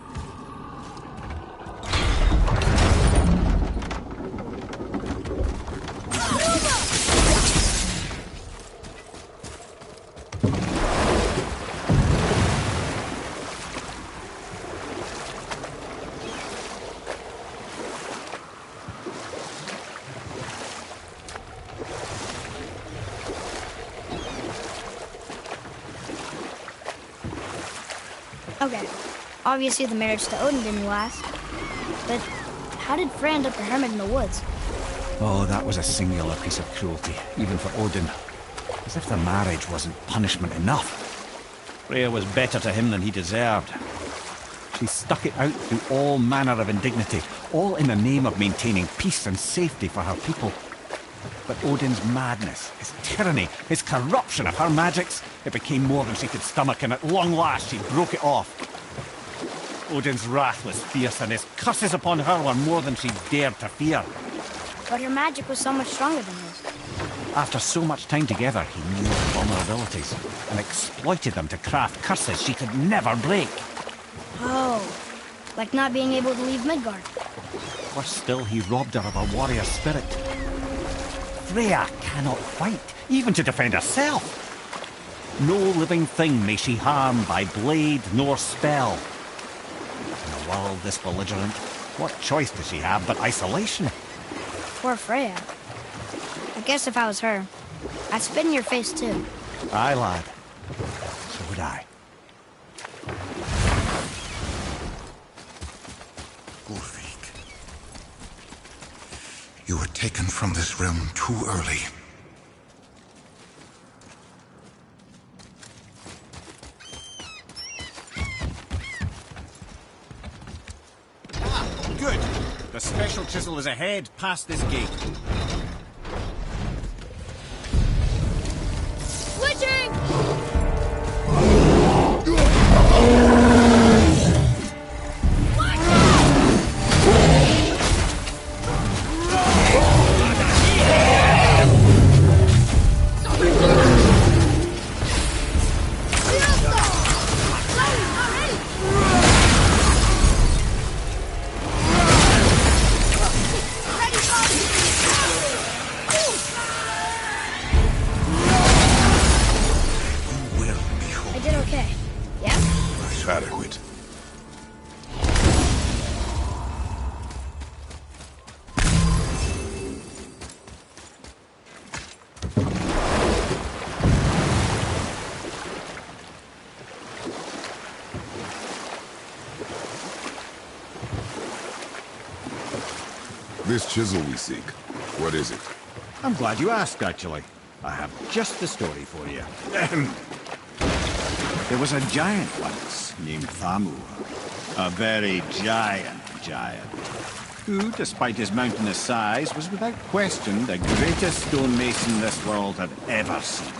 Okay, obviously the marriage to Odin didn't last, but how did Frey end up a hermit in the woods? Oh, that was a singular piece of cruelty, even for Odin. As if the marriage wasn't punishment enough. Freya was better to him than he deserved. She stuck it out through all manner of indignity, all in the name of maintaining peace and safety for her people. But Odin's madness, his tyranny, his corruption of her magics, it became more than she could stomach, and at long last she broke it off. Odin's wrath was fierce, and his curses upon her were more than she dared to fear. But her magic was so much stronger than his. After so much time together, he knew her vulnerabilities and exploited them to craft curses she could never break. Oh, like not being able to leave Midgard. Worse still, he robbed her of her warrior spirit. Freya cannot fight, even to defend herself. No living thing may she harm by blade nor spell. In a world this belligerent, what choice does she have but isolation? Poor Freya. I guess if I was her, I'd spit in your face too. Aye, lad. So would I. Ulrich, you were taken from this realm too early. Good. The special chisel is ahead, past this gate. Switching! Adequate. This chisel we seek, what is it? I'm glad you asked, actually. I have just the story for you. There was a giant once, named Thamur. A very giant, who, despite his mountainous size, was without question the greatest stonemason this world had ever seen.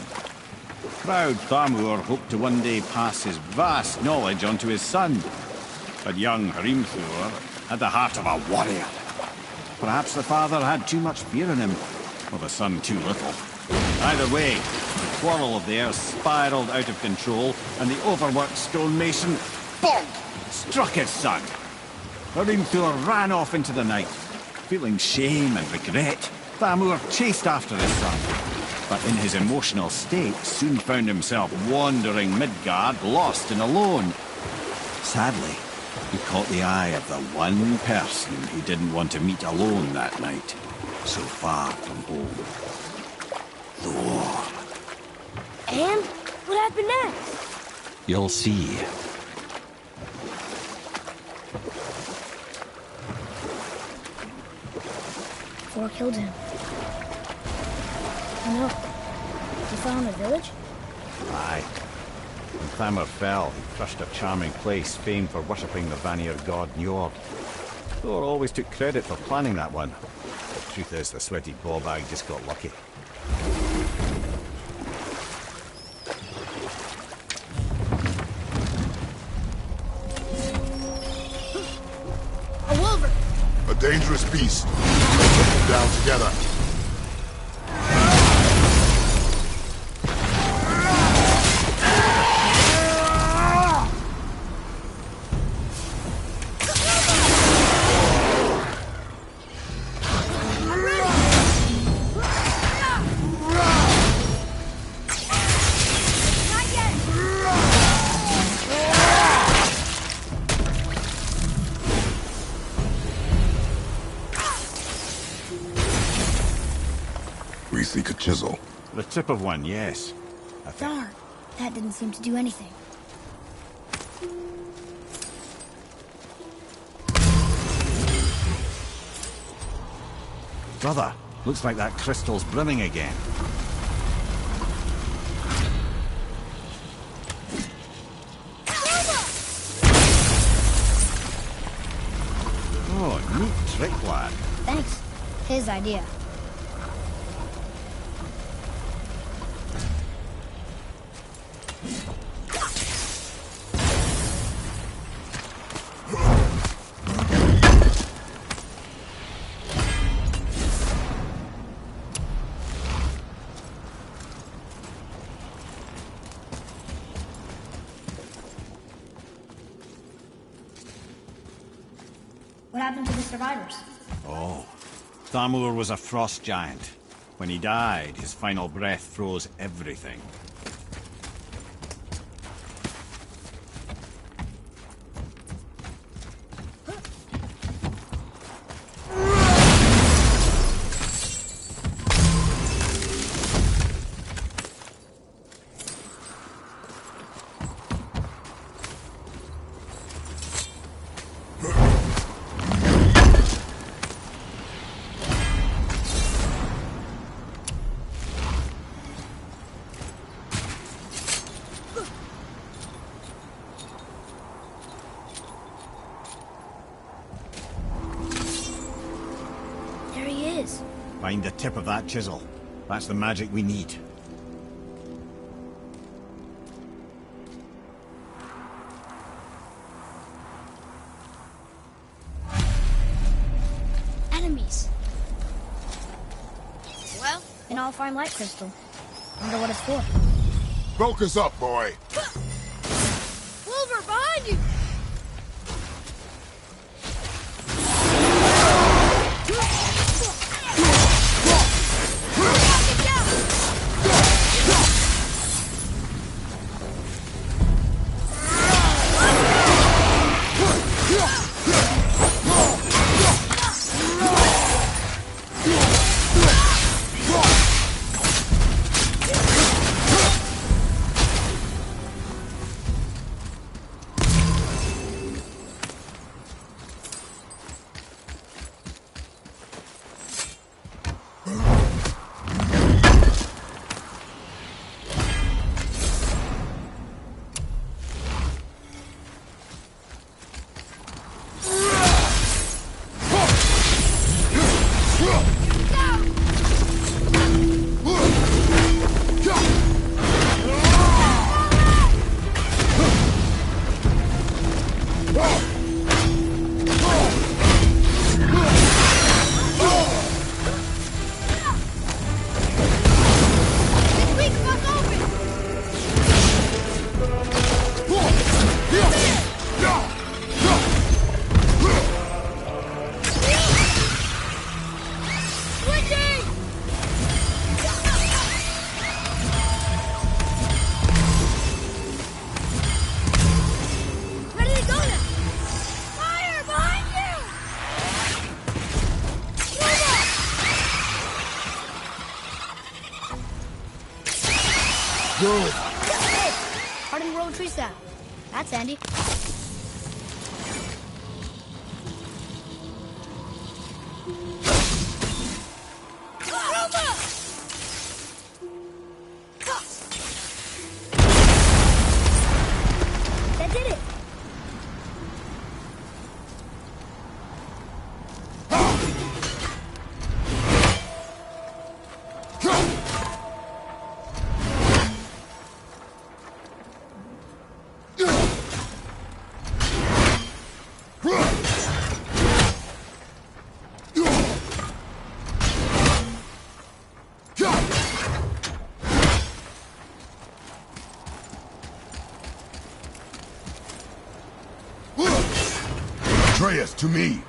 Proud Thamur hoped to one day pass his vast knowledge on to his son. But young Hrimthur had the heart of a warrior. Perhaps the father had too much fear in him, or the son too little. Either way, the quarrel of theirs spiraled out of control, and the overworked stonemason, bonk, struck his son. Hrimthur ran off into the night. Feeling shame and regret, Thamur chased after his son, but in his emotional state soon found himself wandering Midgard, lost and alone. Sadly, he caught the eye of the one person he didn't want to meet alone that night, so far from home. Thor. And what happened next? You'll see. Thor killed him. No. He fell in the village? Aye. When Thamur fell, he crushed a charming place famed for worshipping the Vanir god Njord. Thor always took credit for planning that one. The truth is, the sweaty ballbag just got lucky. A wolverine! A dangerous beast. Let's put them down together. We seek a chisel. The tip of one, yes. Darn, that didn't seem to do anything. Brother, looks like that crystal's brimming again. Oh, neat trick, lad. Thanks. His idea. What happened to the survivors? Oh. Thamur was a frost giant. When he died, his final breath froze everything. Find the tip of that chisel. That's the magic we need. Enemies. Well, an all-fine light crystal. Wonder what it's for. Focus up, boy. Wolver, behind you! Good. Hey, hardened road tree sap. That's handy. That did it. Atreus, to me!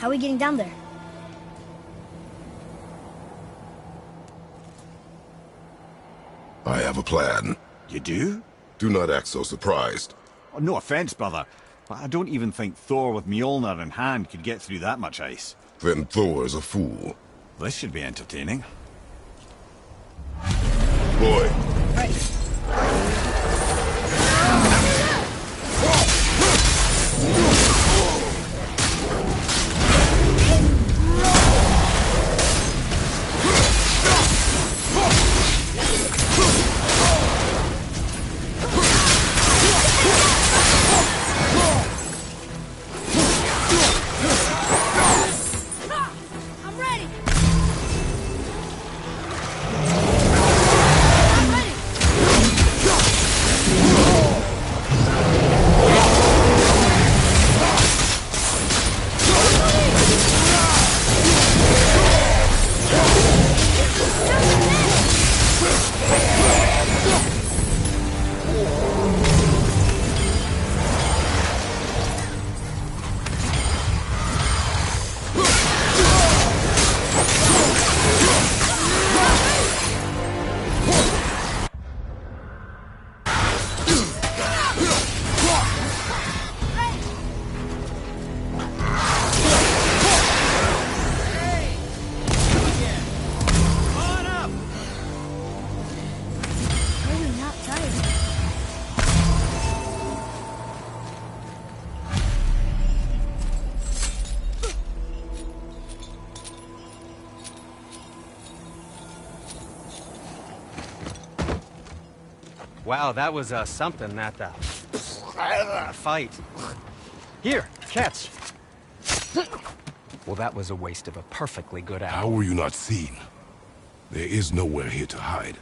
How are we getting down there? I have a plan. You do? Do not act so surprised. Oh, no offense, brother, but I don't even think Thor with Mjolnir in hand could get through that much ice. Then Thor is a fool. This should be entertaining. Boy. I'm ready! Wow, that was something, that fight. Here, catch. Well, that was a waste of a perfectly good How hour. were you not seen? There is nowhere here to hide.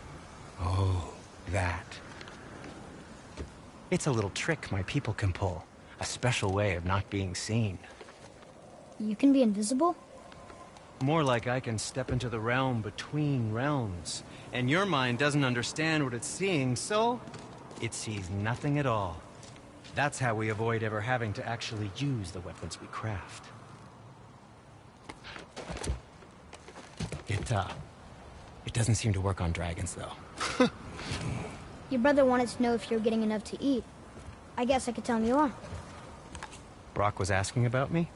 Oh, that. It's a little trick my people can pull. A special way of not being seen. You can be invisible? More like I can step into the realm between realms. And your mind doesn't understand what it's seeing, so it sees nothing at all. That's how we avoid ever having to actually use the weapons we craft. It doesn't seem to work on dragons, though. Your brother wanted to know if you're getting enough to eat. I guess I could tell him you are. Brock was asking about me?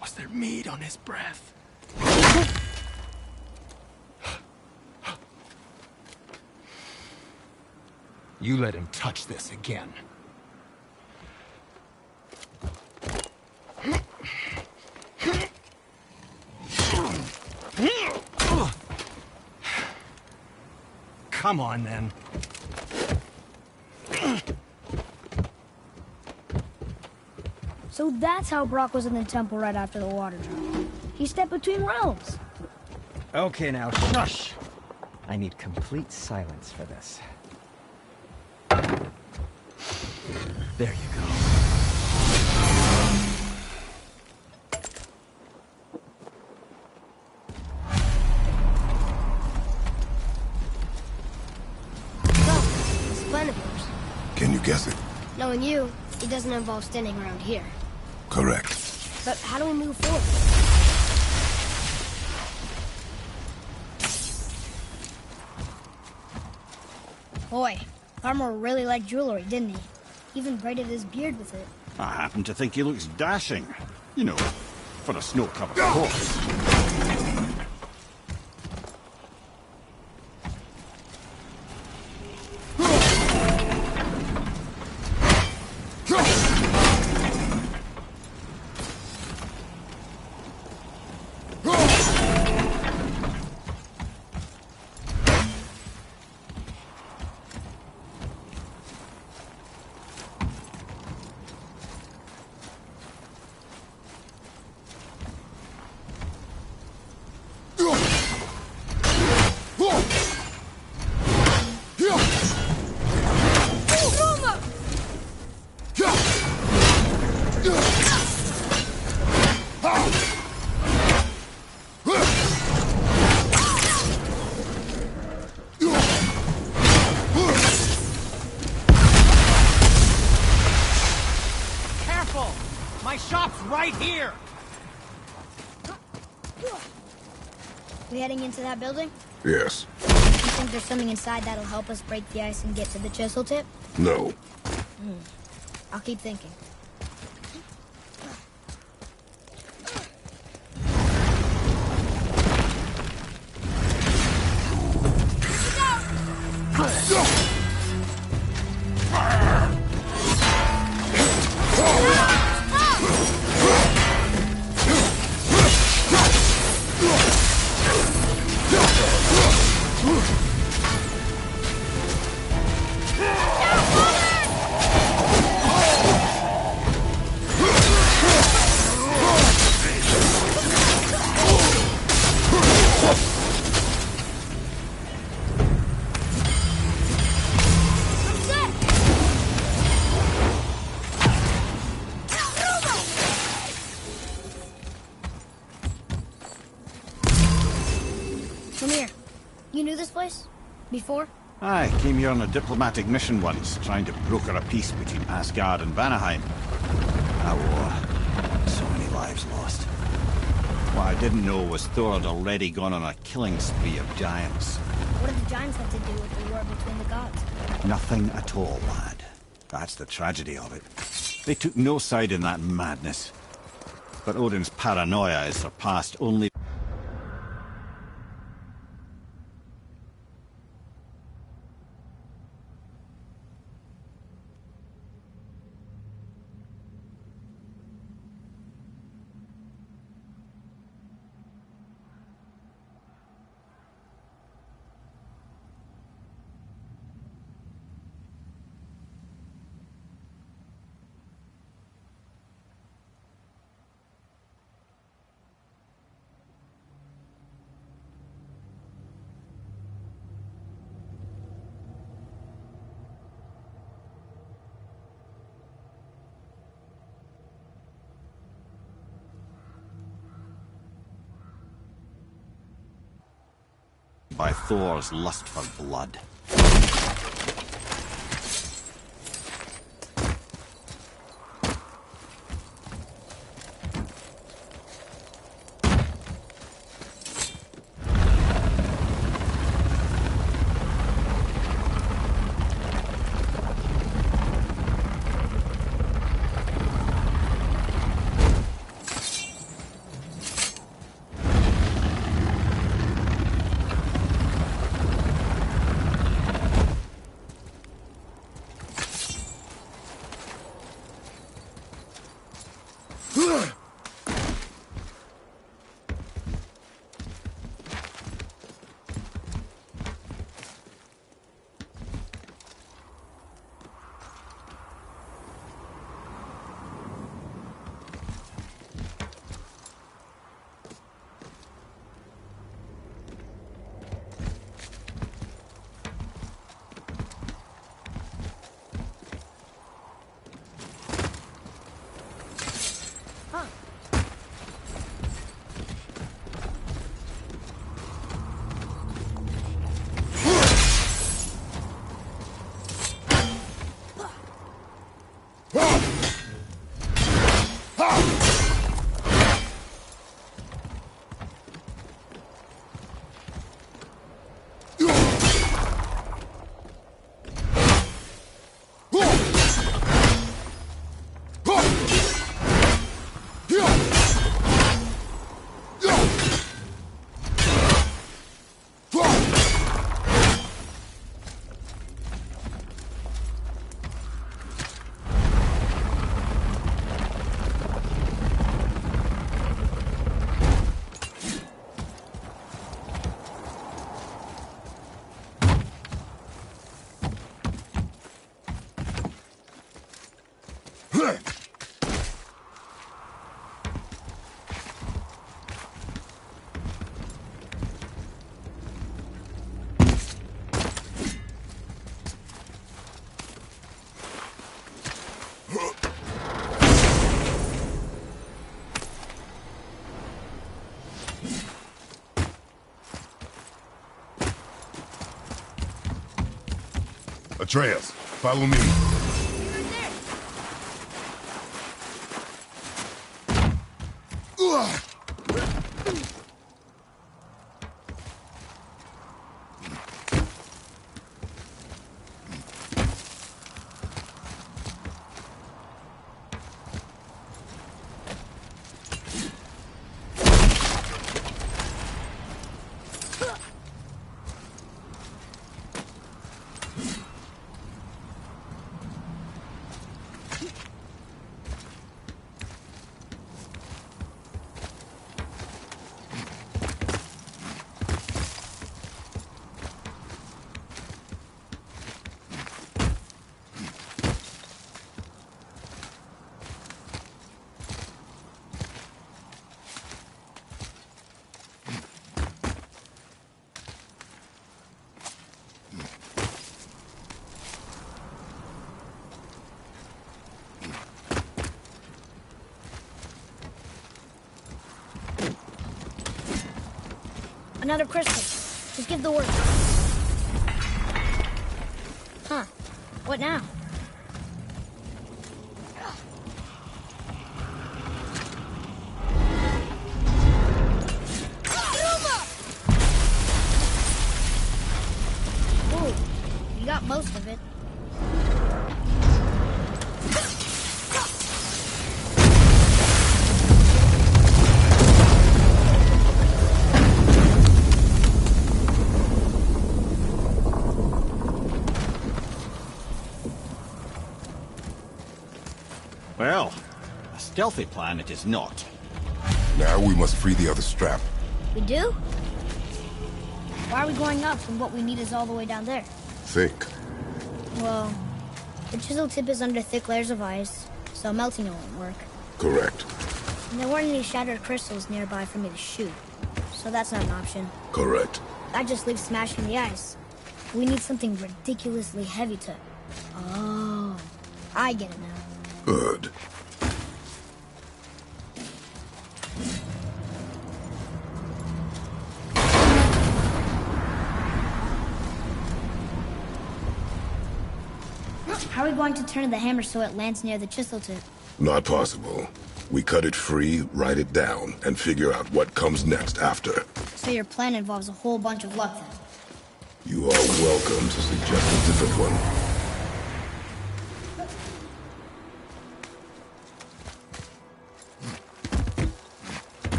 Was there meat on his breath? You let him touch this again. Come on, then. So that's how Brock was in the temple right after the water drop. He stepped between realms. Okay, now, shush! I need complete silence for this. There you go. Can you guess it? Knowing you, it doesn't involve standing around here. Correct. But how do we move forward? Boy, Armor really liked jewelry, didn't he? Even braided his beard with it. I happen to think he looks dashing. You know, for a snow-covered horse. My shop's right here! We heading into that building? Yes. You think there's something inside that'll help us break the ice and get to the chisel tip? No. I'll keep thinking. Come here. You knew this place? Before? I came here on a diplomatic mission once, trying to broker a peace between Asgard and Vanaheim. That war. So many lives lost. What I didn't know was Thor had already gone on a killing spree of giants. What did the giants have to do with the war between the gods? Nothing at all, lad. That's the tragedy of it. They took no side in that madness. But Odin's paranoia is surpassed only... by Thor's lust for blood. Atreus, follow me. Another crystal. Just give the word. Huh. What now? Ooh, you got most of it. Well, a stealthy plan it is not. Now we must free the other strap. We do? Why are we going up when what we need is all the way down there? Think. Well, the chisel tip is under thick layers of ice, so melting it won't work. Correct. And there weren't any shattered crystals nearby for me to shoot, so that's not an option. Correct. That just leaves smashing the ice. We need something ridiculously heavy to... Oh, I get it now. Good. How are we going to turn the hammer so it lands near the chisel tip? Not possible. We cut it free, write it down, and figure out what comes next after. So your plan involves a whole bunch of luck then? You are welcome to suggest a different one.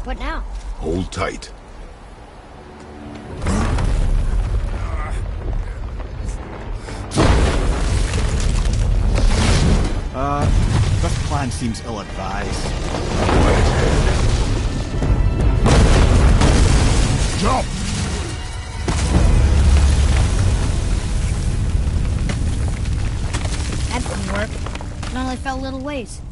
What now? Hold tight. This plan seems ill-advised. Jump! That didn't work. It only fell a little ways.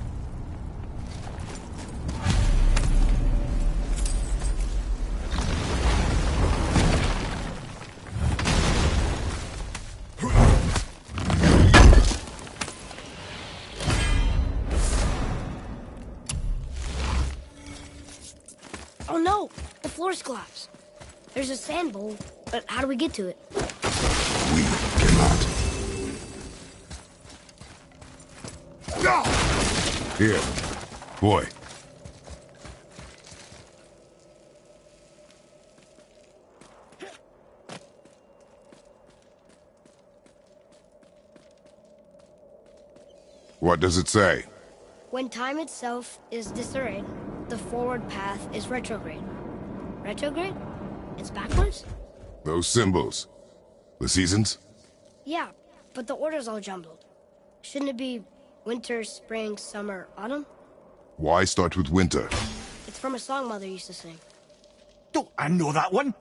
Oh no! The floor's collapsed. There's a sand bowl, but how do we get to it? We cannot. Here, boy. What does it say? When time itself is disarrayed, the forward path is retrograde. Retrograde? It's backwards? Those symbols. The seasons? Yeah, but the order's all jumbled. Shouldn't it be winter, spring, summer, autumn? Why start with winter? It's from a song Mother used to sing. Don't I know that one?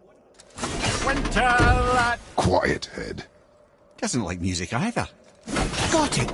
Winter... Quiet, head. Doesn't like music either. Got it!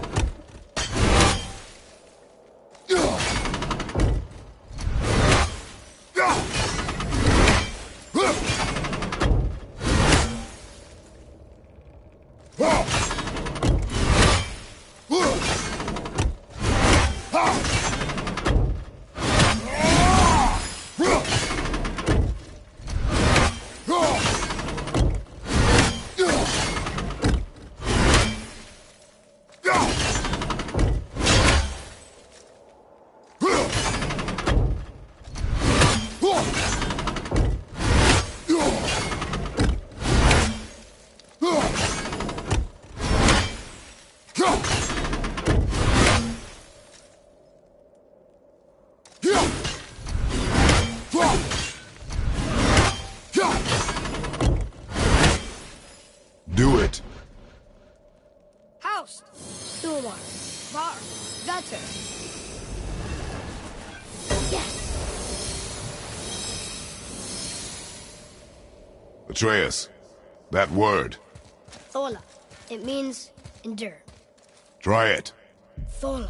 Do it. House! Stumar! Bar! Gutter! Yes! Atreus, that word. Thola. It means endure. Try it. Thola.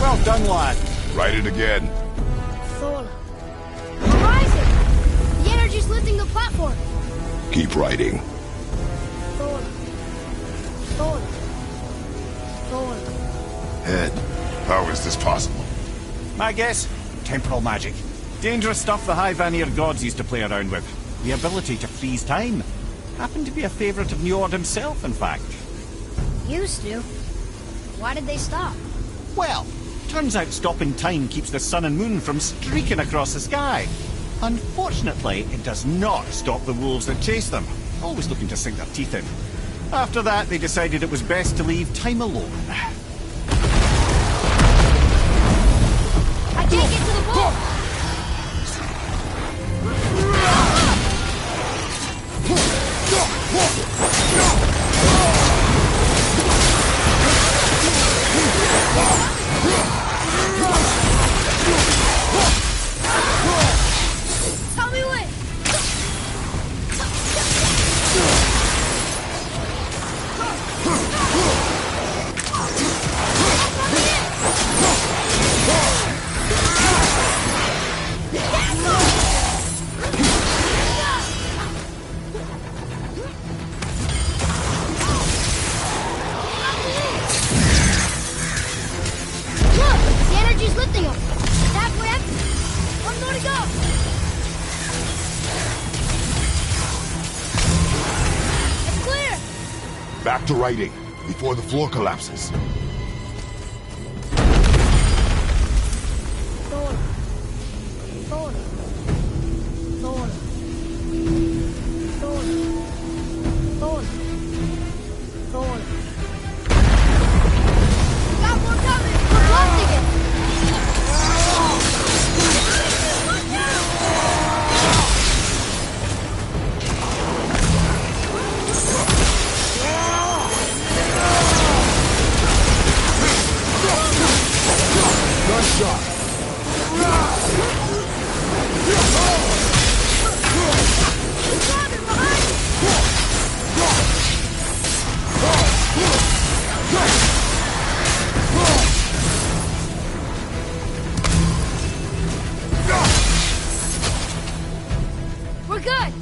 Well done, lad. Write it again. Thola. Horizon! The energy's lifting the platform. Keep writing. Head, how is this possible? My guess? Temporal magic. Dangerous stuff the High Vanir gods used to play around with. The ability to freeze time. Happened to be a favorite of Njord himself, in fact. Used to? Why did they stop? Well, turns out stopping time keeps the sun and moon from streaking across the sky. Unfortunately, it does not stop the wolves that chase them, always looking to sink their teeth in. After that, they decided it was best to leave time alone. I can't get to the wall! Tell me when! Lifting him. It's halfway empty. One more to go. It's clear. Back to writing, before the floor collapses. Got more coming. We're blasting it. Nice shot. We're good.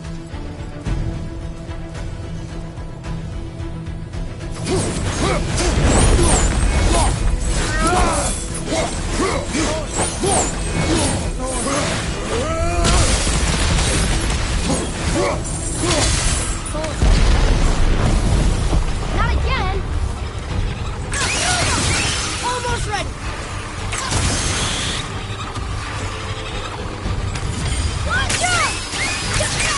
Not again. Almost ready. Watch out!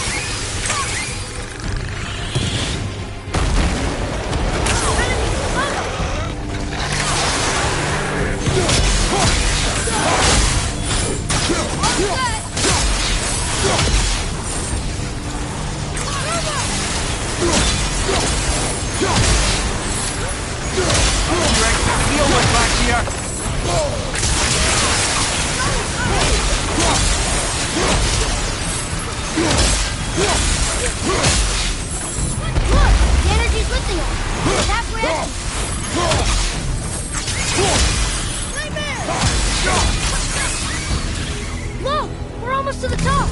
Look, the energy's lifting us. It's halfway empty. Look, we're almost to the top.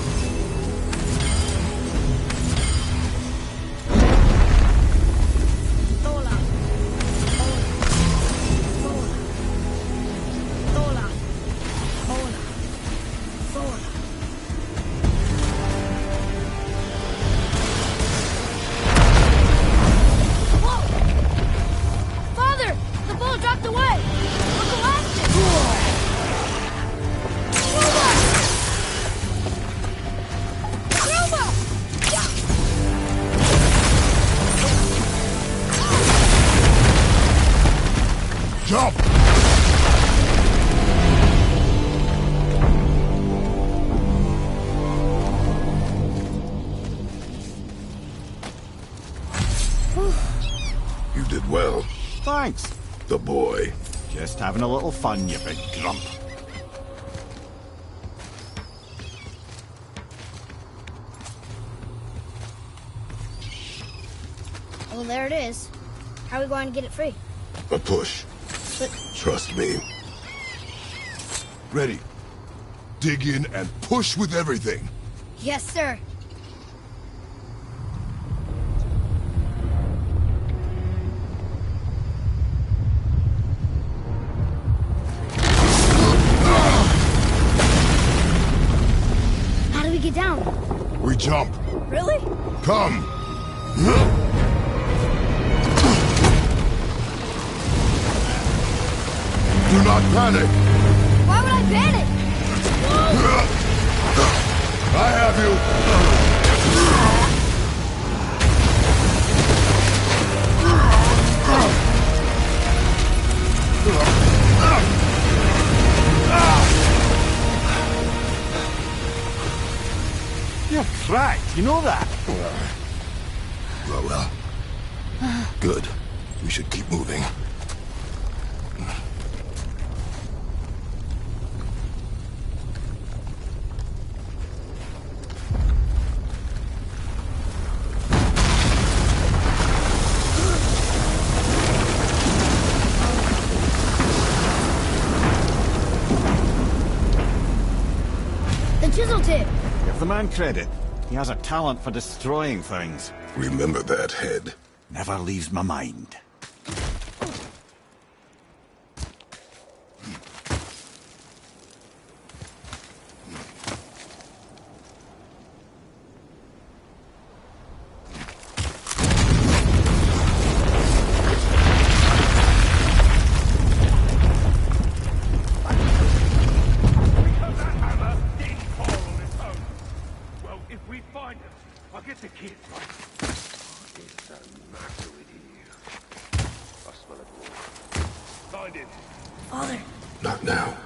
Father, the ball dropped away. We're collapsing. Jump! You did well. Thanks. The boy. Just having a little fun, you big grump. Well, there it is. How are we going to get it free? A push. But Trust me. Ready. Dig in and push with everything. yes, sir. jump. Really? Come! Do not panic! Why would I panic? I have you! You're cracked, you know that? Well. Good. We should keep moving. The chisel tip! Give the man credit. He has a talent for destroying things. Remember that head. Never leaves my mind. Father. Not now.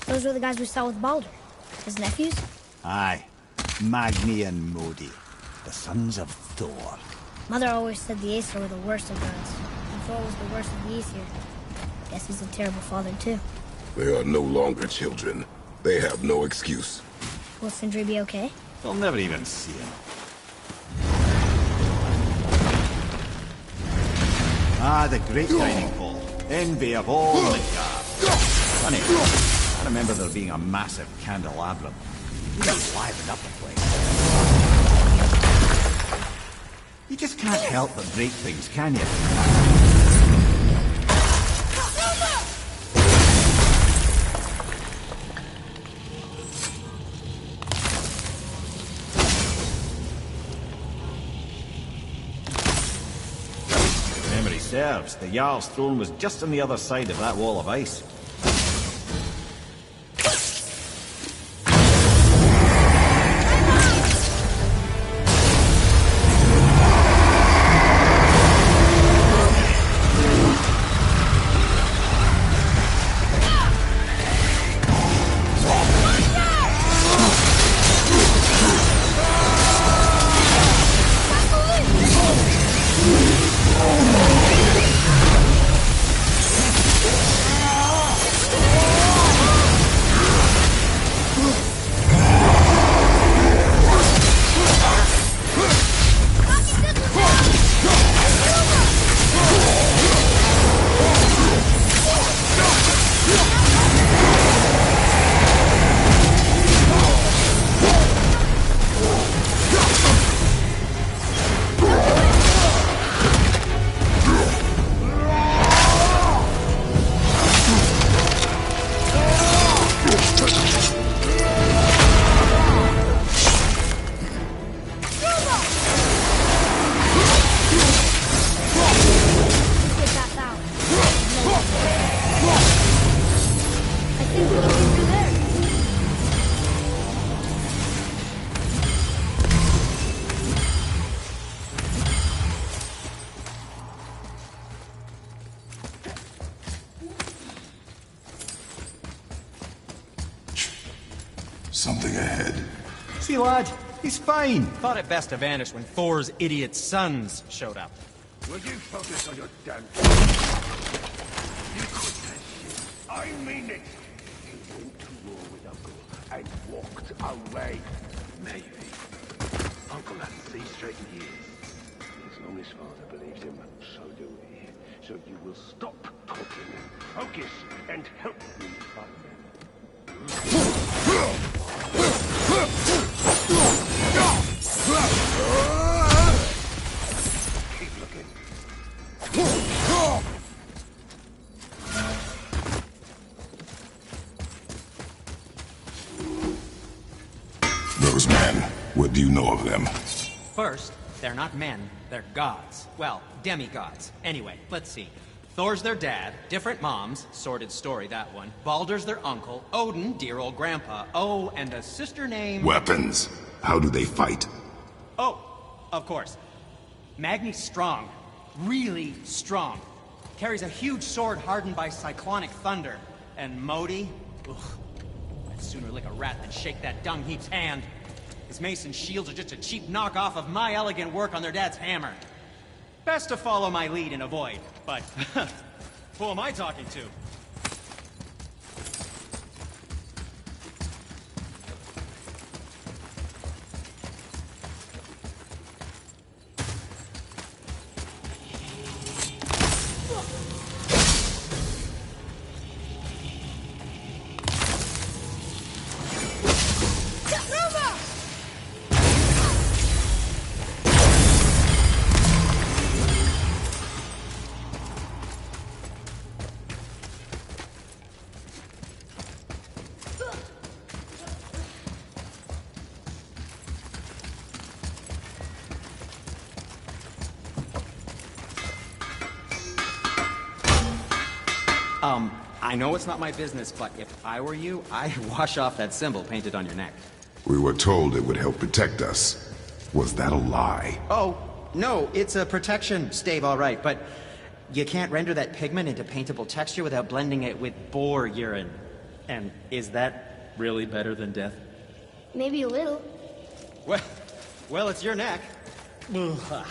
Those were the guys we saw with Baldur. His nephews? Aye. Magni and Modi. The sons of Thor. Mother always said the Aesir were the worst of gods. And Thor was the worst of the Aesir. Guess he's a terrible father, too. They are no longer children. They have no excuse. Will Sindri be okay? They'll never even see him. Ah, the great dining hall. Envy of all Midgard. Funny, I remember there being a massive candelabrum. It really livened up the place. You just can't help but break things, can you? If memory serves, the Jarl's throne was just on the other side of that wall of ice. you, lad. He's fine. Thought it best to vanish when Thor's idiot sons showed up. Will you focus on your damn... You quit that shit. I mean it. He went to war with Uncle and walked away. Maybe. Uncle hasn't seen straight in years. As long as father believes him, so do we. So you will stop talking, focus, and help me find them. Keep looking. Those men, what do you know of them? First, they're not men, they're gods. Well, demigods. Anyway, let's see. Thor's their dad, different moms, sordid story that one. Baldur's their uncle, Odin, dear old grandpa. Oh, and a sister named... Weapons. How do they fight? Oh, of course. Magni's strong. Really strong. Carries a huge sword hardened by cyclonic thunder. And Modi? Ugh. I'd sooner lick a rat than shake that dung heap's hand. His mace and shields are just a cheap knockoff of my elegant work on their dad's hammer. Best to follow my lead and avoid, but who am I talking to? I know it's not my business, but if I were you, I'd wash off that symbol painted on your neck. We were told it would help protect us. Was that a lie? Oh, no, it's a protection stave, all right, but you can't render that pigment into paintable texture without blending it with boar urine. And is that really better than death? Maybe a little. Well, it's your neck. Ugh.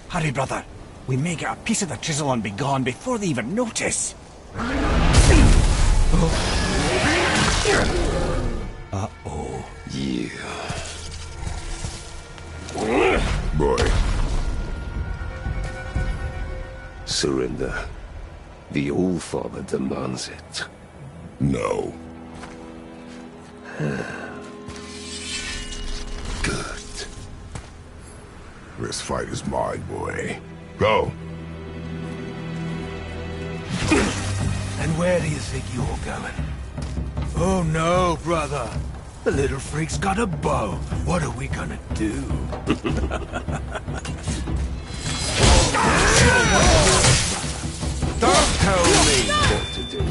Hurry, brother. We may get a piece of the chisel and be gone before they even notice. Uh-oh. Yeah. Boy. Surrender. The All-Father demands it. No. Good. This fight is mine, boy. Go. And where do you think you're going? Oh no, brother. The little freak's got a bow. What are we gonna do? Don't tell me what to do.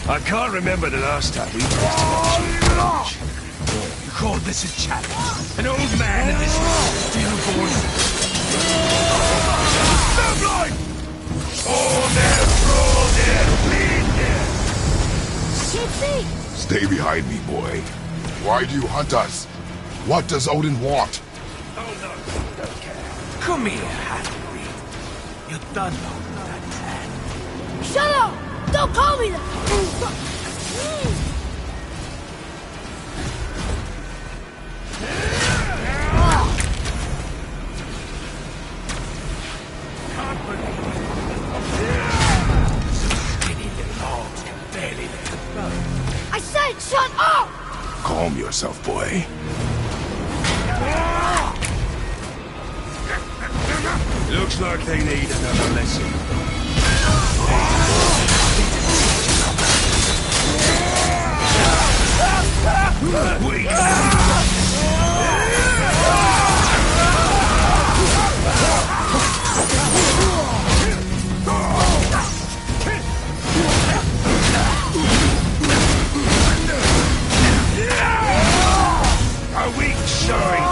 I can't remember the last time we faced You called this a challenge? An old man and this stillborn... Snowblind! All there, bleed there! Gypsy! Stay behind me, boy. Why do you hunt us? What does Odin want? Oh no, don't care. Come here, half-breed. You done holding that hand. Shut up! Don't call me that! yourself, boy. Looks like they need another lesson. A weak showing.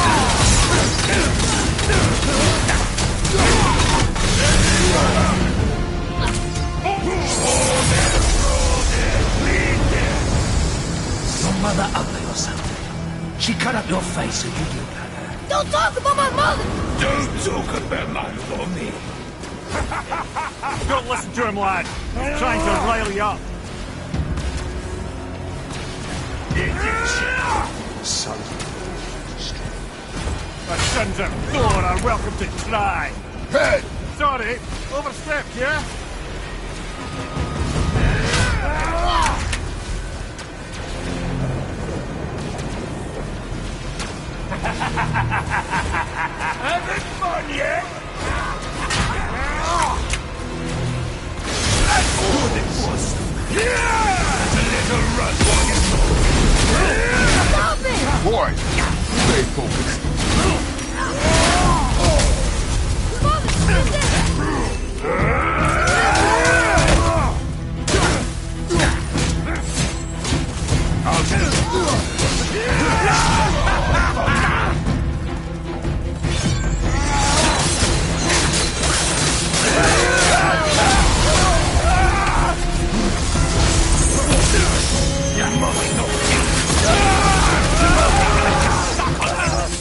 Your mother ugly or something. She cut up your face so you do better. Don't talk about my mother! Don't talk about my mommy. Don't listen to him, lad. He's trying to rile you up. Son. The sons of Thor are welcome to try. Hey! Sorry, overstepped, yeah? Having fun yet? That's good it was. That's a little run while you're Stop it! Boy, stay focused. Mother, stand there! I'll just...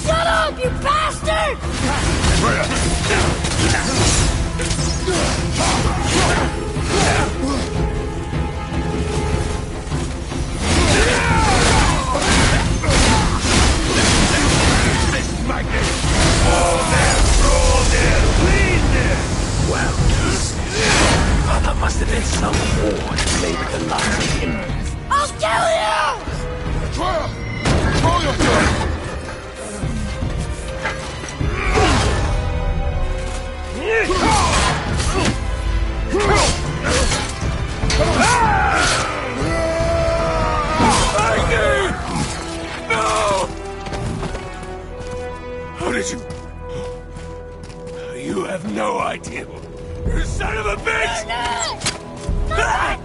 Shut up, you bastard! Well done. There must have been some horde made with the likes of him. I'll kill you! Troya! Control yourself! No! How did you... You have no idea. You son of a bitch! No,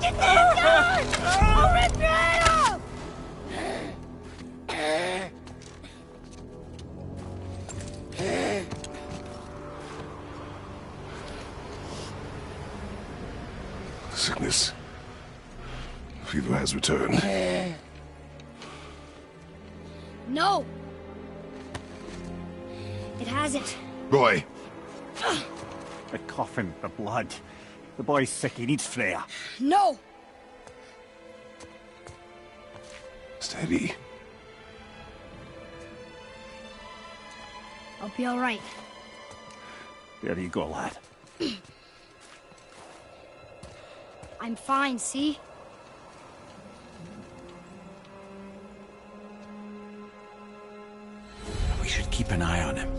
get this gun! I'll rip your head off! Sickness. Fever has returned. No! It hasn't. Roy, The coffin, the blood. The boy's sick, he needs Freya. No! steady. I'll be alright. There you go, lad. I'm fine, see? We should keep an eye on him.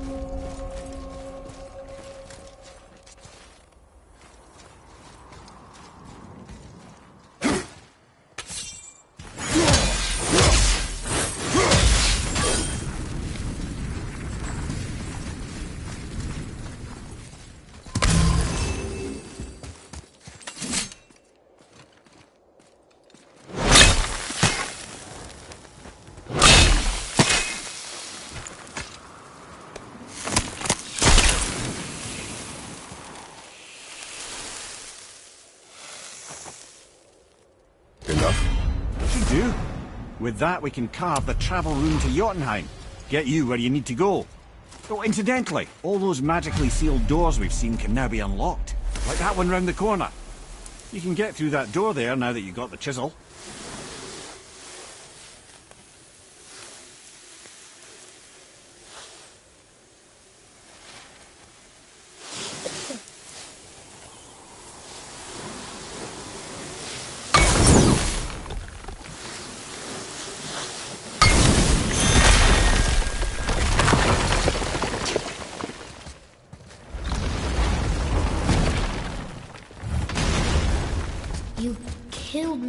With that, we can carve the travel room to Jotunheim. Get you where you need to go. Oh, incidentally, all those magically sealed doors we've seen can now be unlocked. Like that one round the corner. You can get through that door there now that you've got the chisel.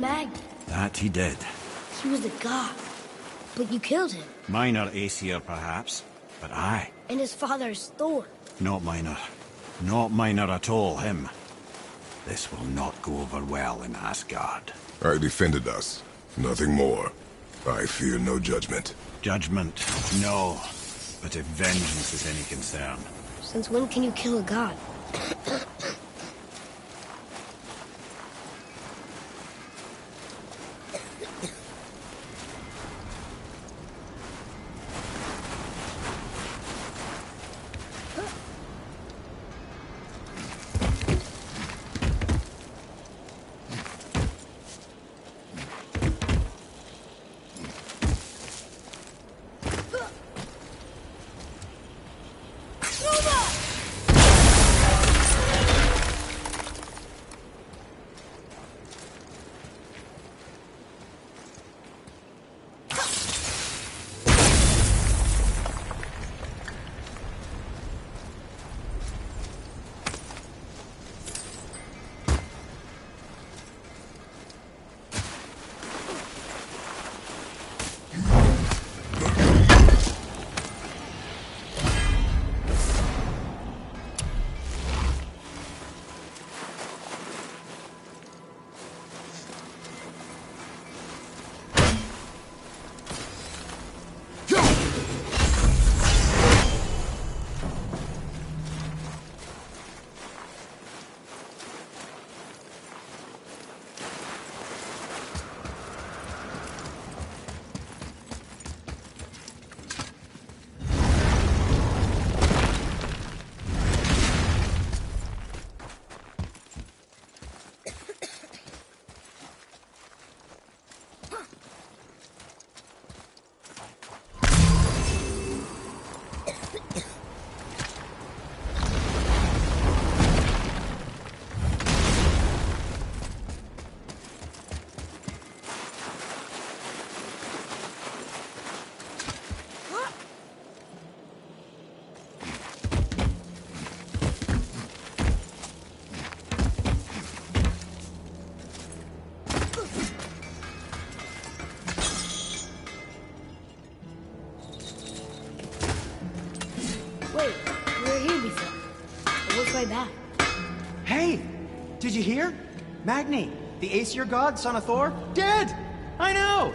Magni. That he did. He was a god. But you killed him. Minor Aesir, perhaps, but I. And his father's Thor. Not minor. Not minor at all, him. This will not go over well in Asgard. I defended us. Nothing more. I fear no judgment. Judgment, no. But if vengeance is any concern... Since when can you kill a god? Way back. Hey! Did you hear? Magni, the Aesir god, son of Thor, dead! I know!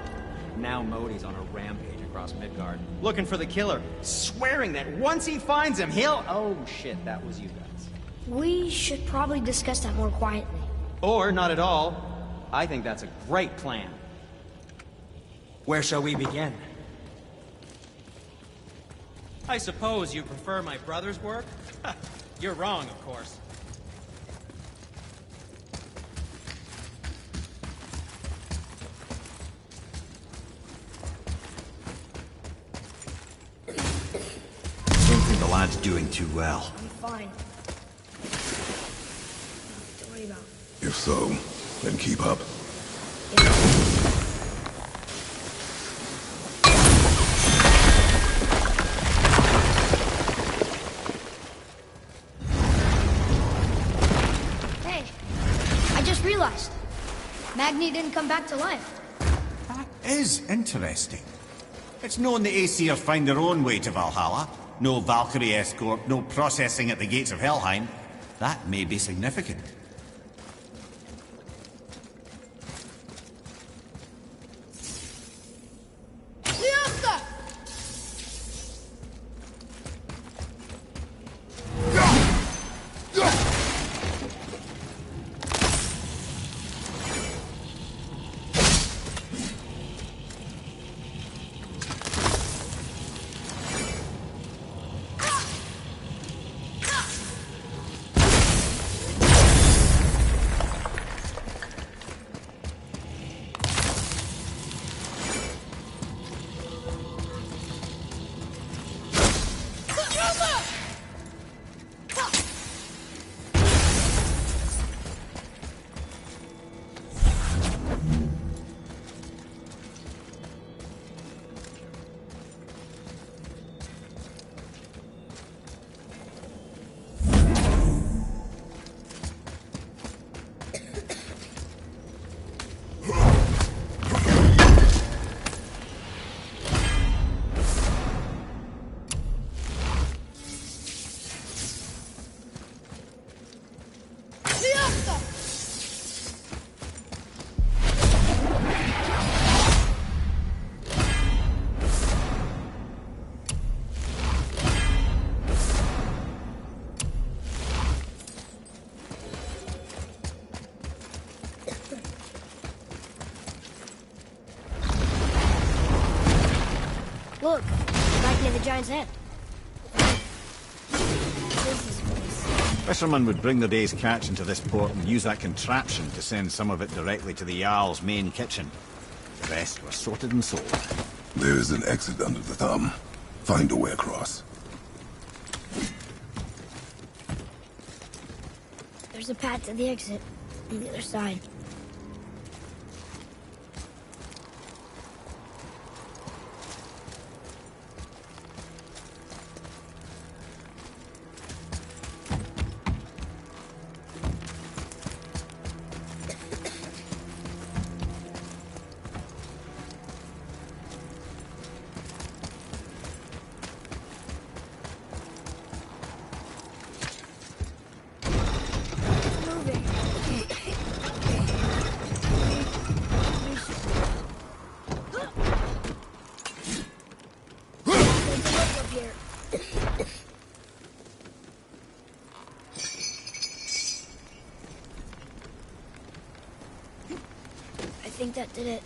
Now Modi's on a rampage across Midgard, looking for the killer, swearing that once he finds him, he'll... Oh shit, that was you guys. We should probably discuss that more quietly. Or not at all. I think that's a great plan. Where shall we begin? I suppose you prefer my brother's work? You're wrong, of course. Don't think the lad's doing too well. I'll be fine. Don't worry about it. If so, then keep up. Magni didn't come back to life. That is interesting. It's known the Aesir find their own way to Valhalla. No Valkyrie escort, no processing at the gates of Helheim. That may be significant. Right near the giant's head. Fishermen would bring their day's catch into this port and use that contraption to send some of it directly to the Jarl's main kitchen. The rest was sorted and sold. There's an exit under the thumb. Find a way across. There's a path to the exit on the other side. I think that did it.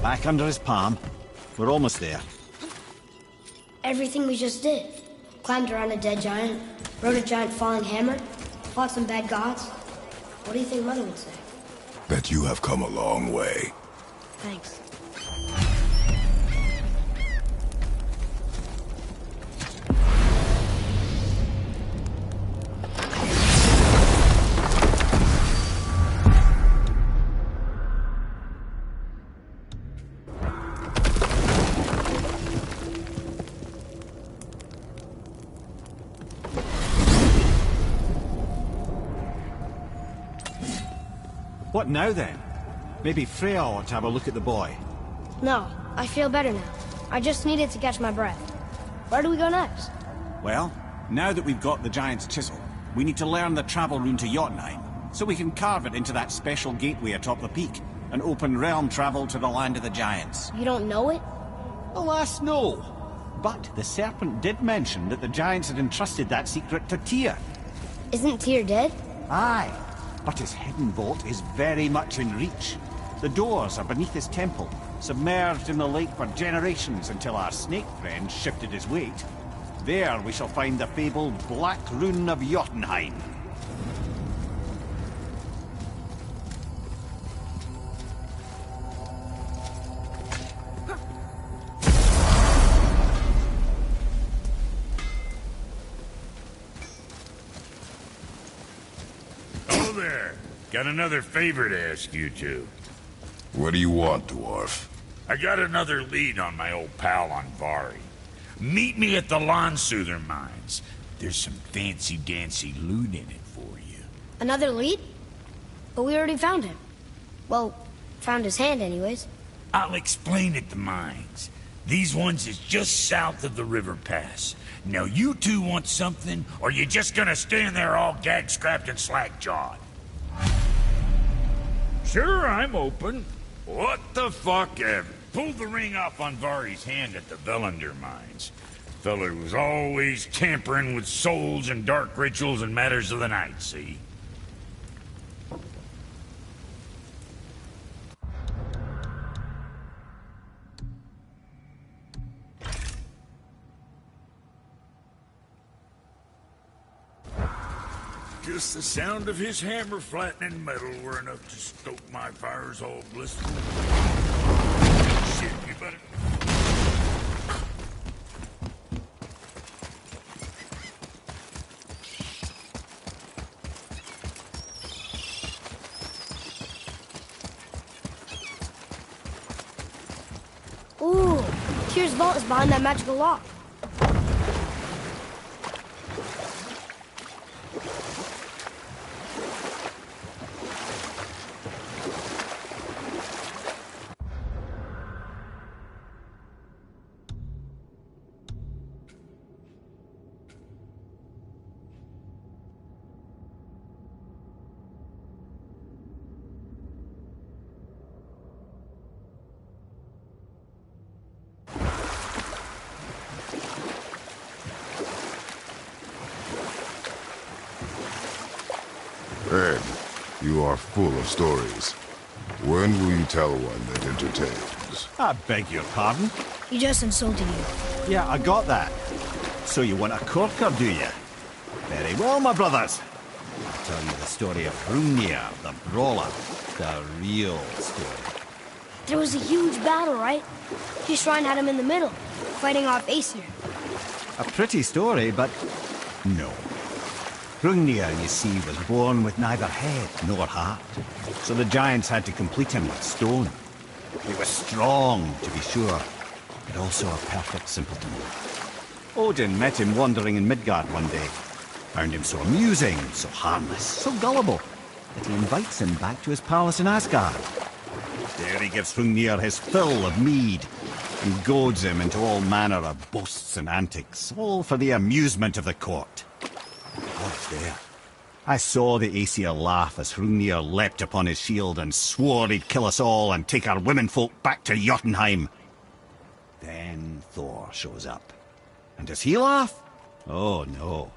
Back under his palm. We're almost there. Everything we just did. Climbed around a dead giant, rode a giant falling hammer, fought some bad gods. What do you think Mother would say? That you have come a long way. Thanks. What now then? Maybe Freya ought to have a look at the boy. No, I feel better now. I just needed to catch my breath. Where do we go next? Well, now that we've got the giant's chisel, we need to learn the travel rune to Jotunheim, so we can carve it into that special gateway atop the peak, and open realm travel to the land of the giants. You don't know it? Alas, no. But the serpent did mention that the giants had entrusted that secret to Tyr. Isn't Tyr dead? Aye. But his hidden vault is very much in reach. The doors are beneath his temple, submerged in the lake for generations until our snake friend shifted his weight. There we shall find the fabled Black Rune of Jotunheim. Oh there! there. Got another favor to ask you two. What do you want, dwarf? I got another lead on my old pal Anvari. Meet me at the Lansoother mines. There's some fancy-dancy loot in it for you. Another lead? But we already found him. Well, found his hand anyways. I'll explain at the mines. These ones is just south of the river pass. Now you two want something, or you just gonna stand there all gag-scrapped and slack-jawed? Sure, I'm open. What the fuck ever? Pulled the ring off Anvari's hand at the Velander mines. Feller was always tampering with souls and dark rituals and matters of the night, see? Just the sound of his hammer flattening metal were enough to stoke my fires all blissful. Shit, you better... Ooh, Tyr's vault is behind that magical lock. Ed, you are full of stories. When will you tell one that entertains? I beg your pardon? He just insulted you. Yeah, I got that. So you want a corker, do you? Very well, my brothers. I'll tell you the story of Hrungnir, the brawler. The real story. There was a huge battle, right? His shrine had him in the middle, fighting off Aesir. A pretty story, but no. Hrungnir, you see, was born with neither head nor heart, so the giants had to complete him with stone. He was strong, to be sure, but also a perfect simpleton. Odin met him wandering in Midgard one day, found him so amusing, so harmless, so gullible, that he invites him back to his palace in Asgard. There he gives Hrungnir his fill of mead, and goads him into all manner of boasts and antics, all for the amusement of the court. I was there. I saw the Aesir laugh as Hrungnir leapt upon his shield and swore he'd kill us all and take our womenfolk back to Jotunheim. Then Thor shows up. And does he laugh? Oh, no.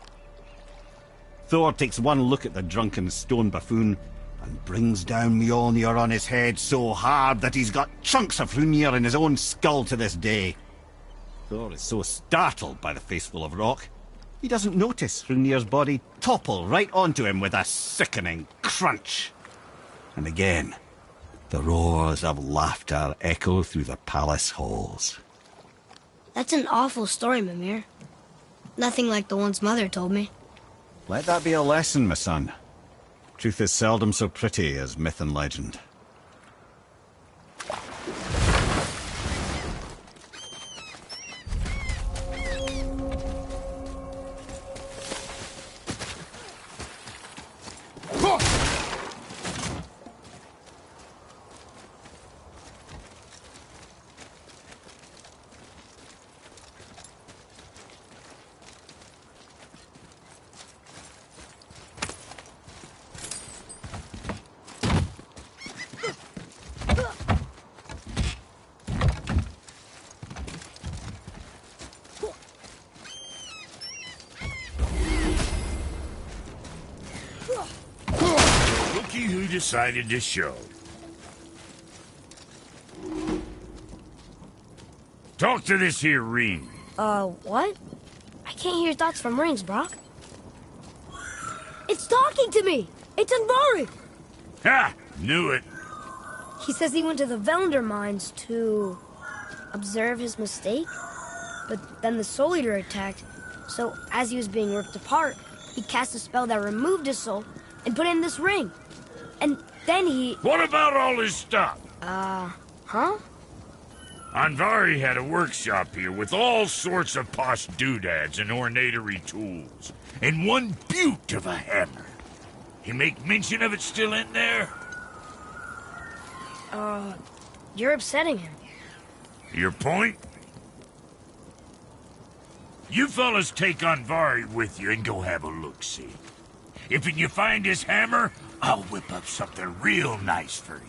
Thor takes one look at the drunken stone buffoon and brings down Mjolnir on his head so hard that he's got chunks of Hrungnir in his own skull to this day. Thor is so startled by the face full of rock, he doesn't notice Hrungnir's body topple right onto him with a sickening crunch. And again, the roars of laughter echo through the palace halls. That's an awful story, Mimir. Nothing like the ones Mother told me. Let that be a lesson, my son. Truth is seldom so pretty as myth and legend. Looky who decided to show. Talk to this here ring. What? I can't hear thoughts from rings, Brock. It's talking to me! It's Anvari! Ha! Knew it. He says he went to the Velander mines to observe his mistake, but then the Soul Eater attacked, so as he was being ripped apart, he cast a spell that removed his soul and put it in this ring. And then he... What about all his stuff? Huh? Anvari had a workshop here with all sorts of posh doodads and ornatery tools. And one beaut of a hammer. You make mention of it still in there? You're upsetting him. Your point? You fellas take Anvari with you and go have a look-see. If you find his hammer, I'll whip up something real nice for you.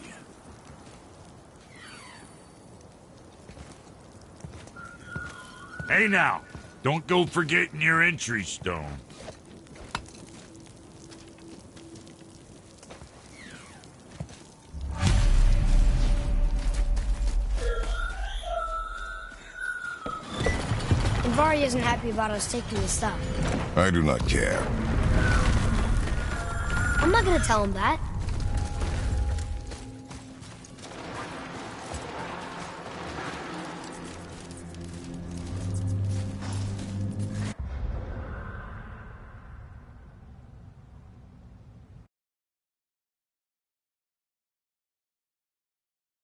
Hey now, don't go forgetting your entry stone. Anvari isn't happy about us taking his stuff. I do not care. I'm not gonna tell him that.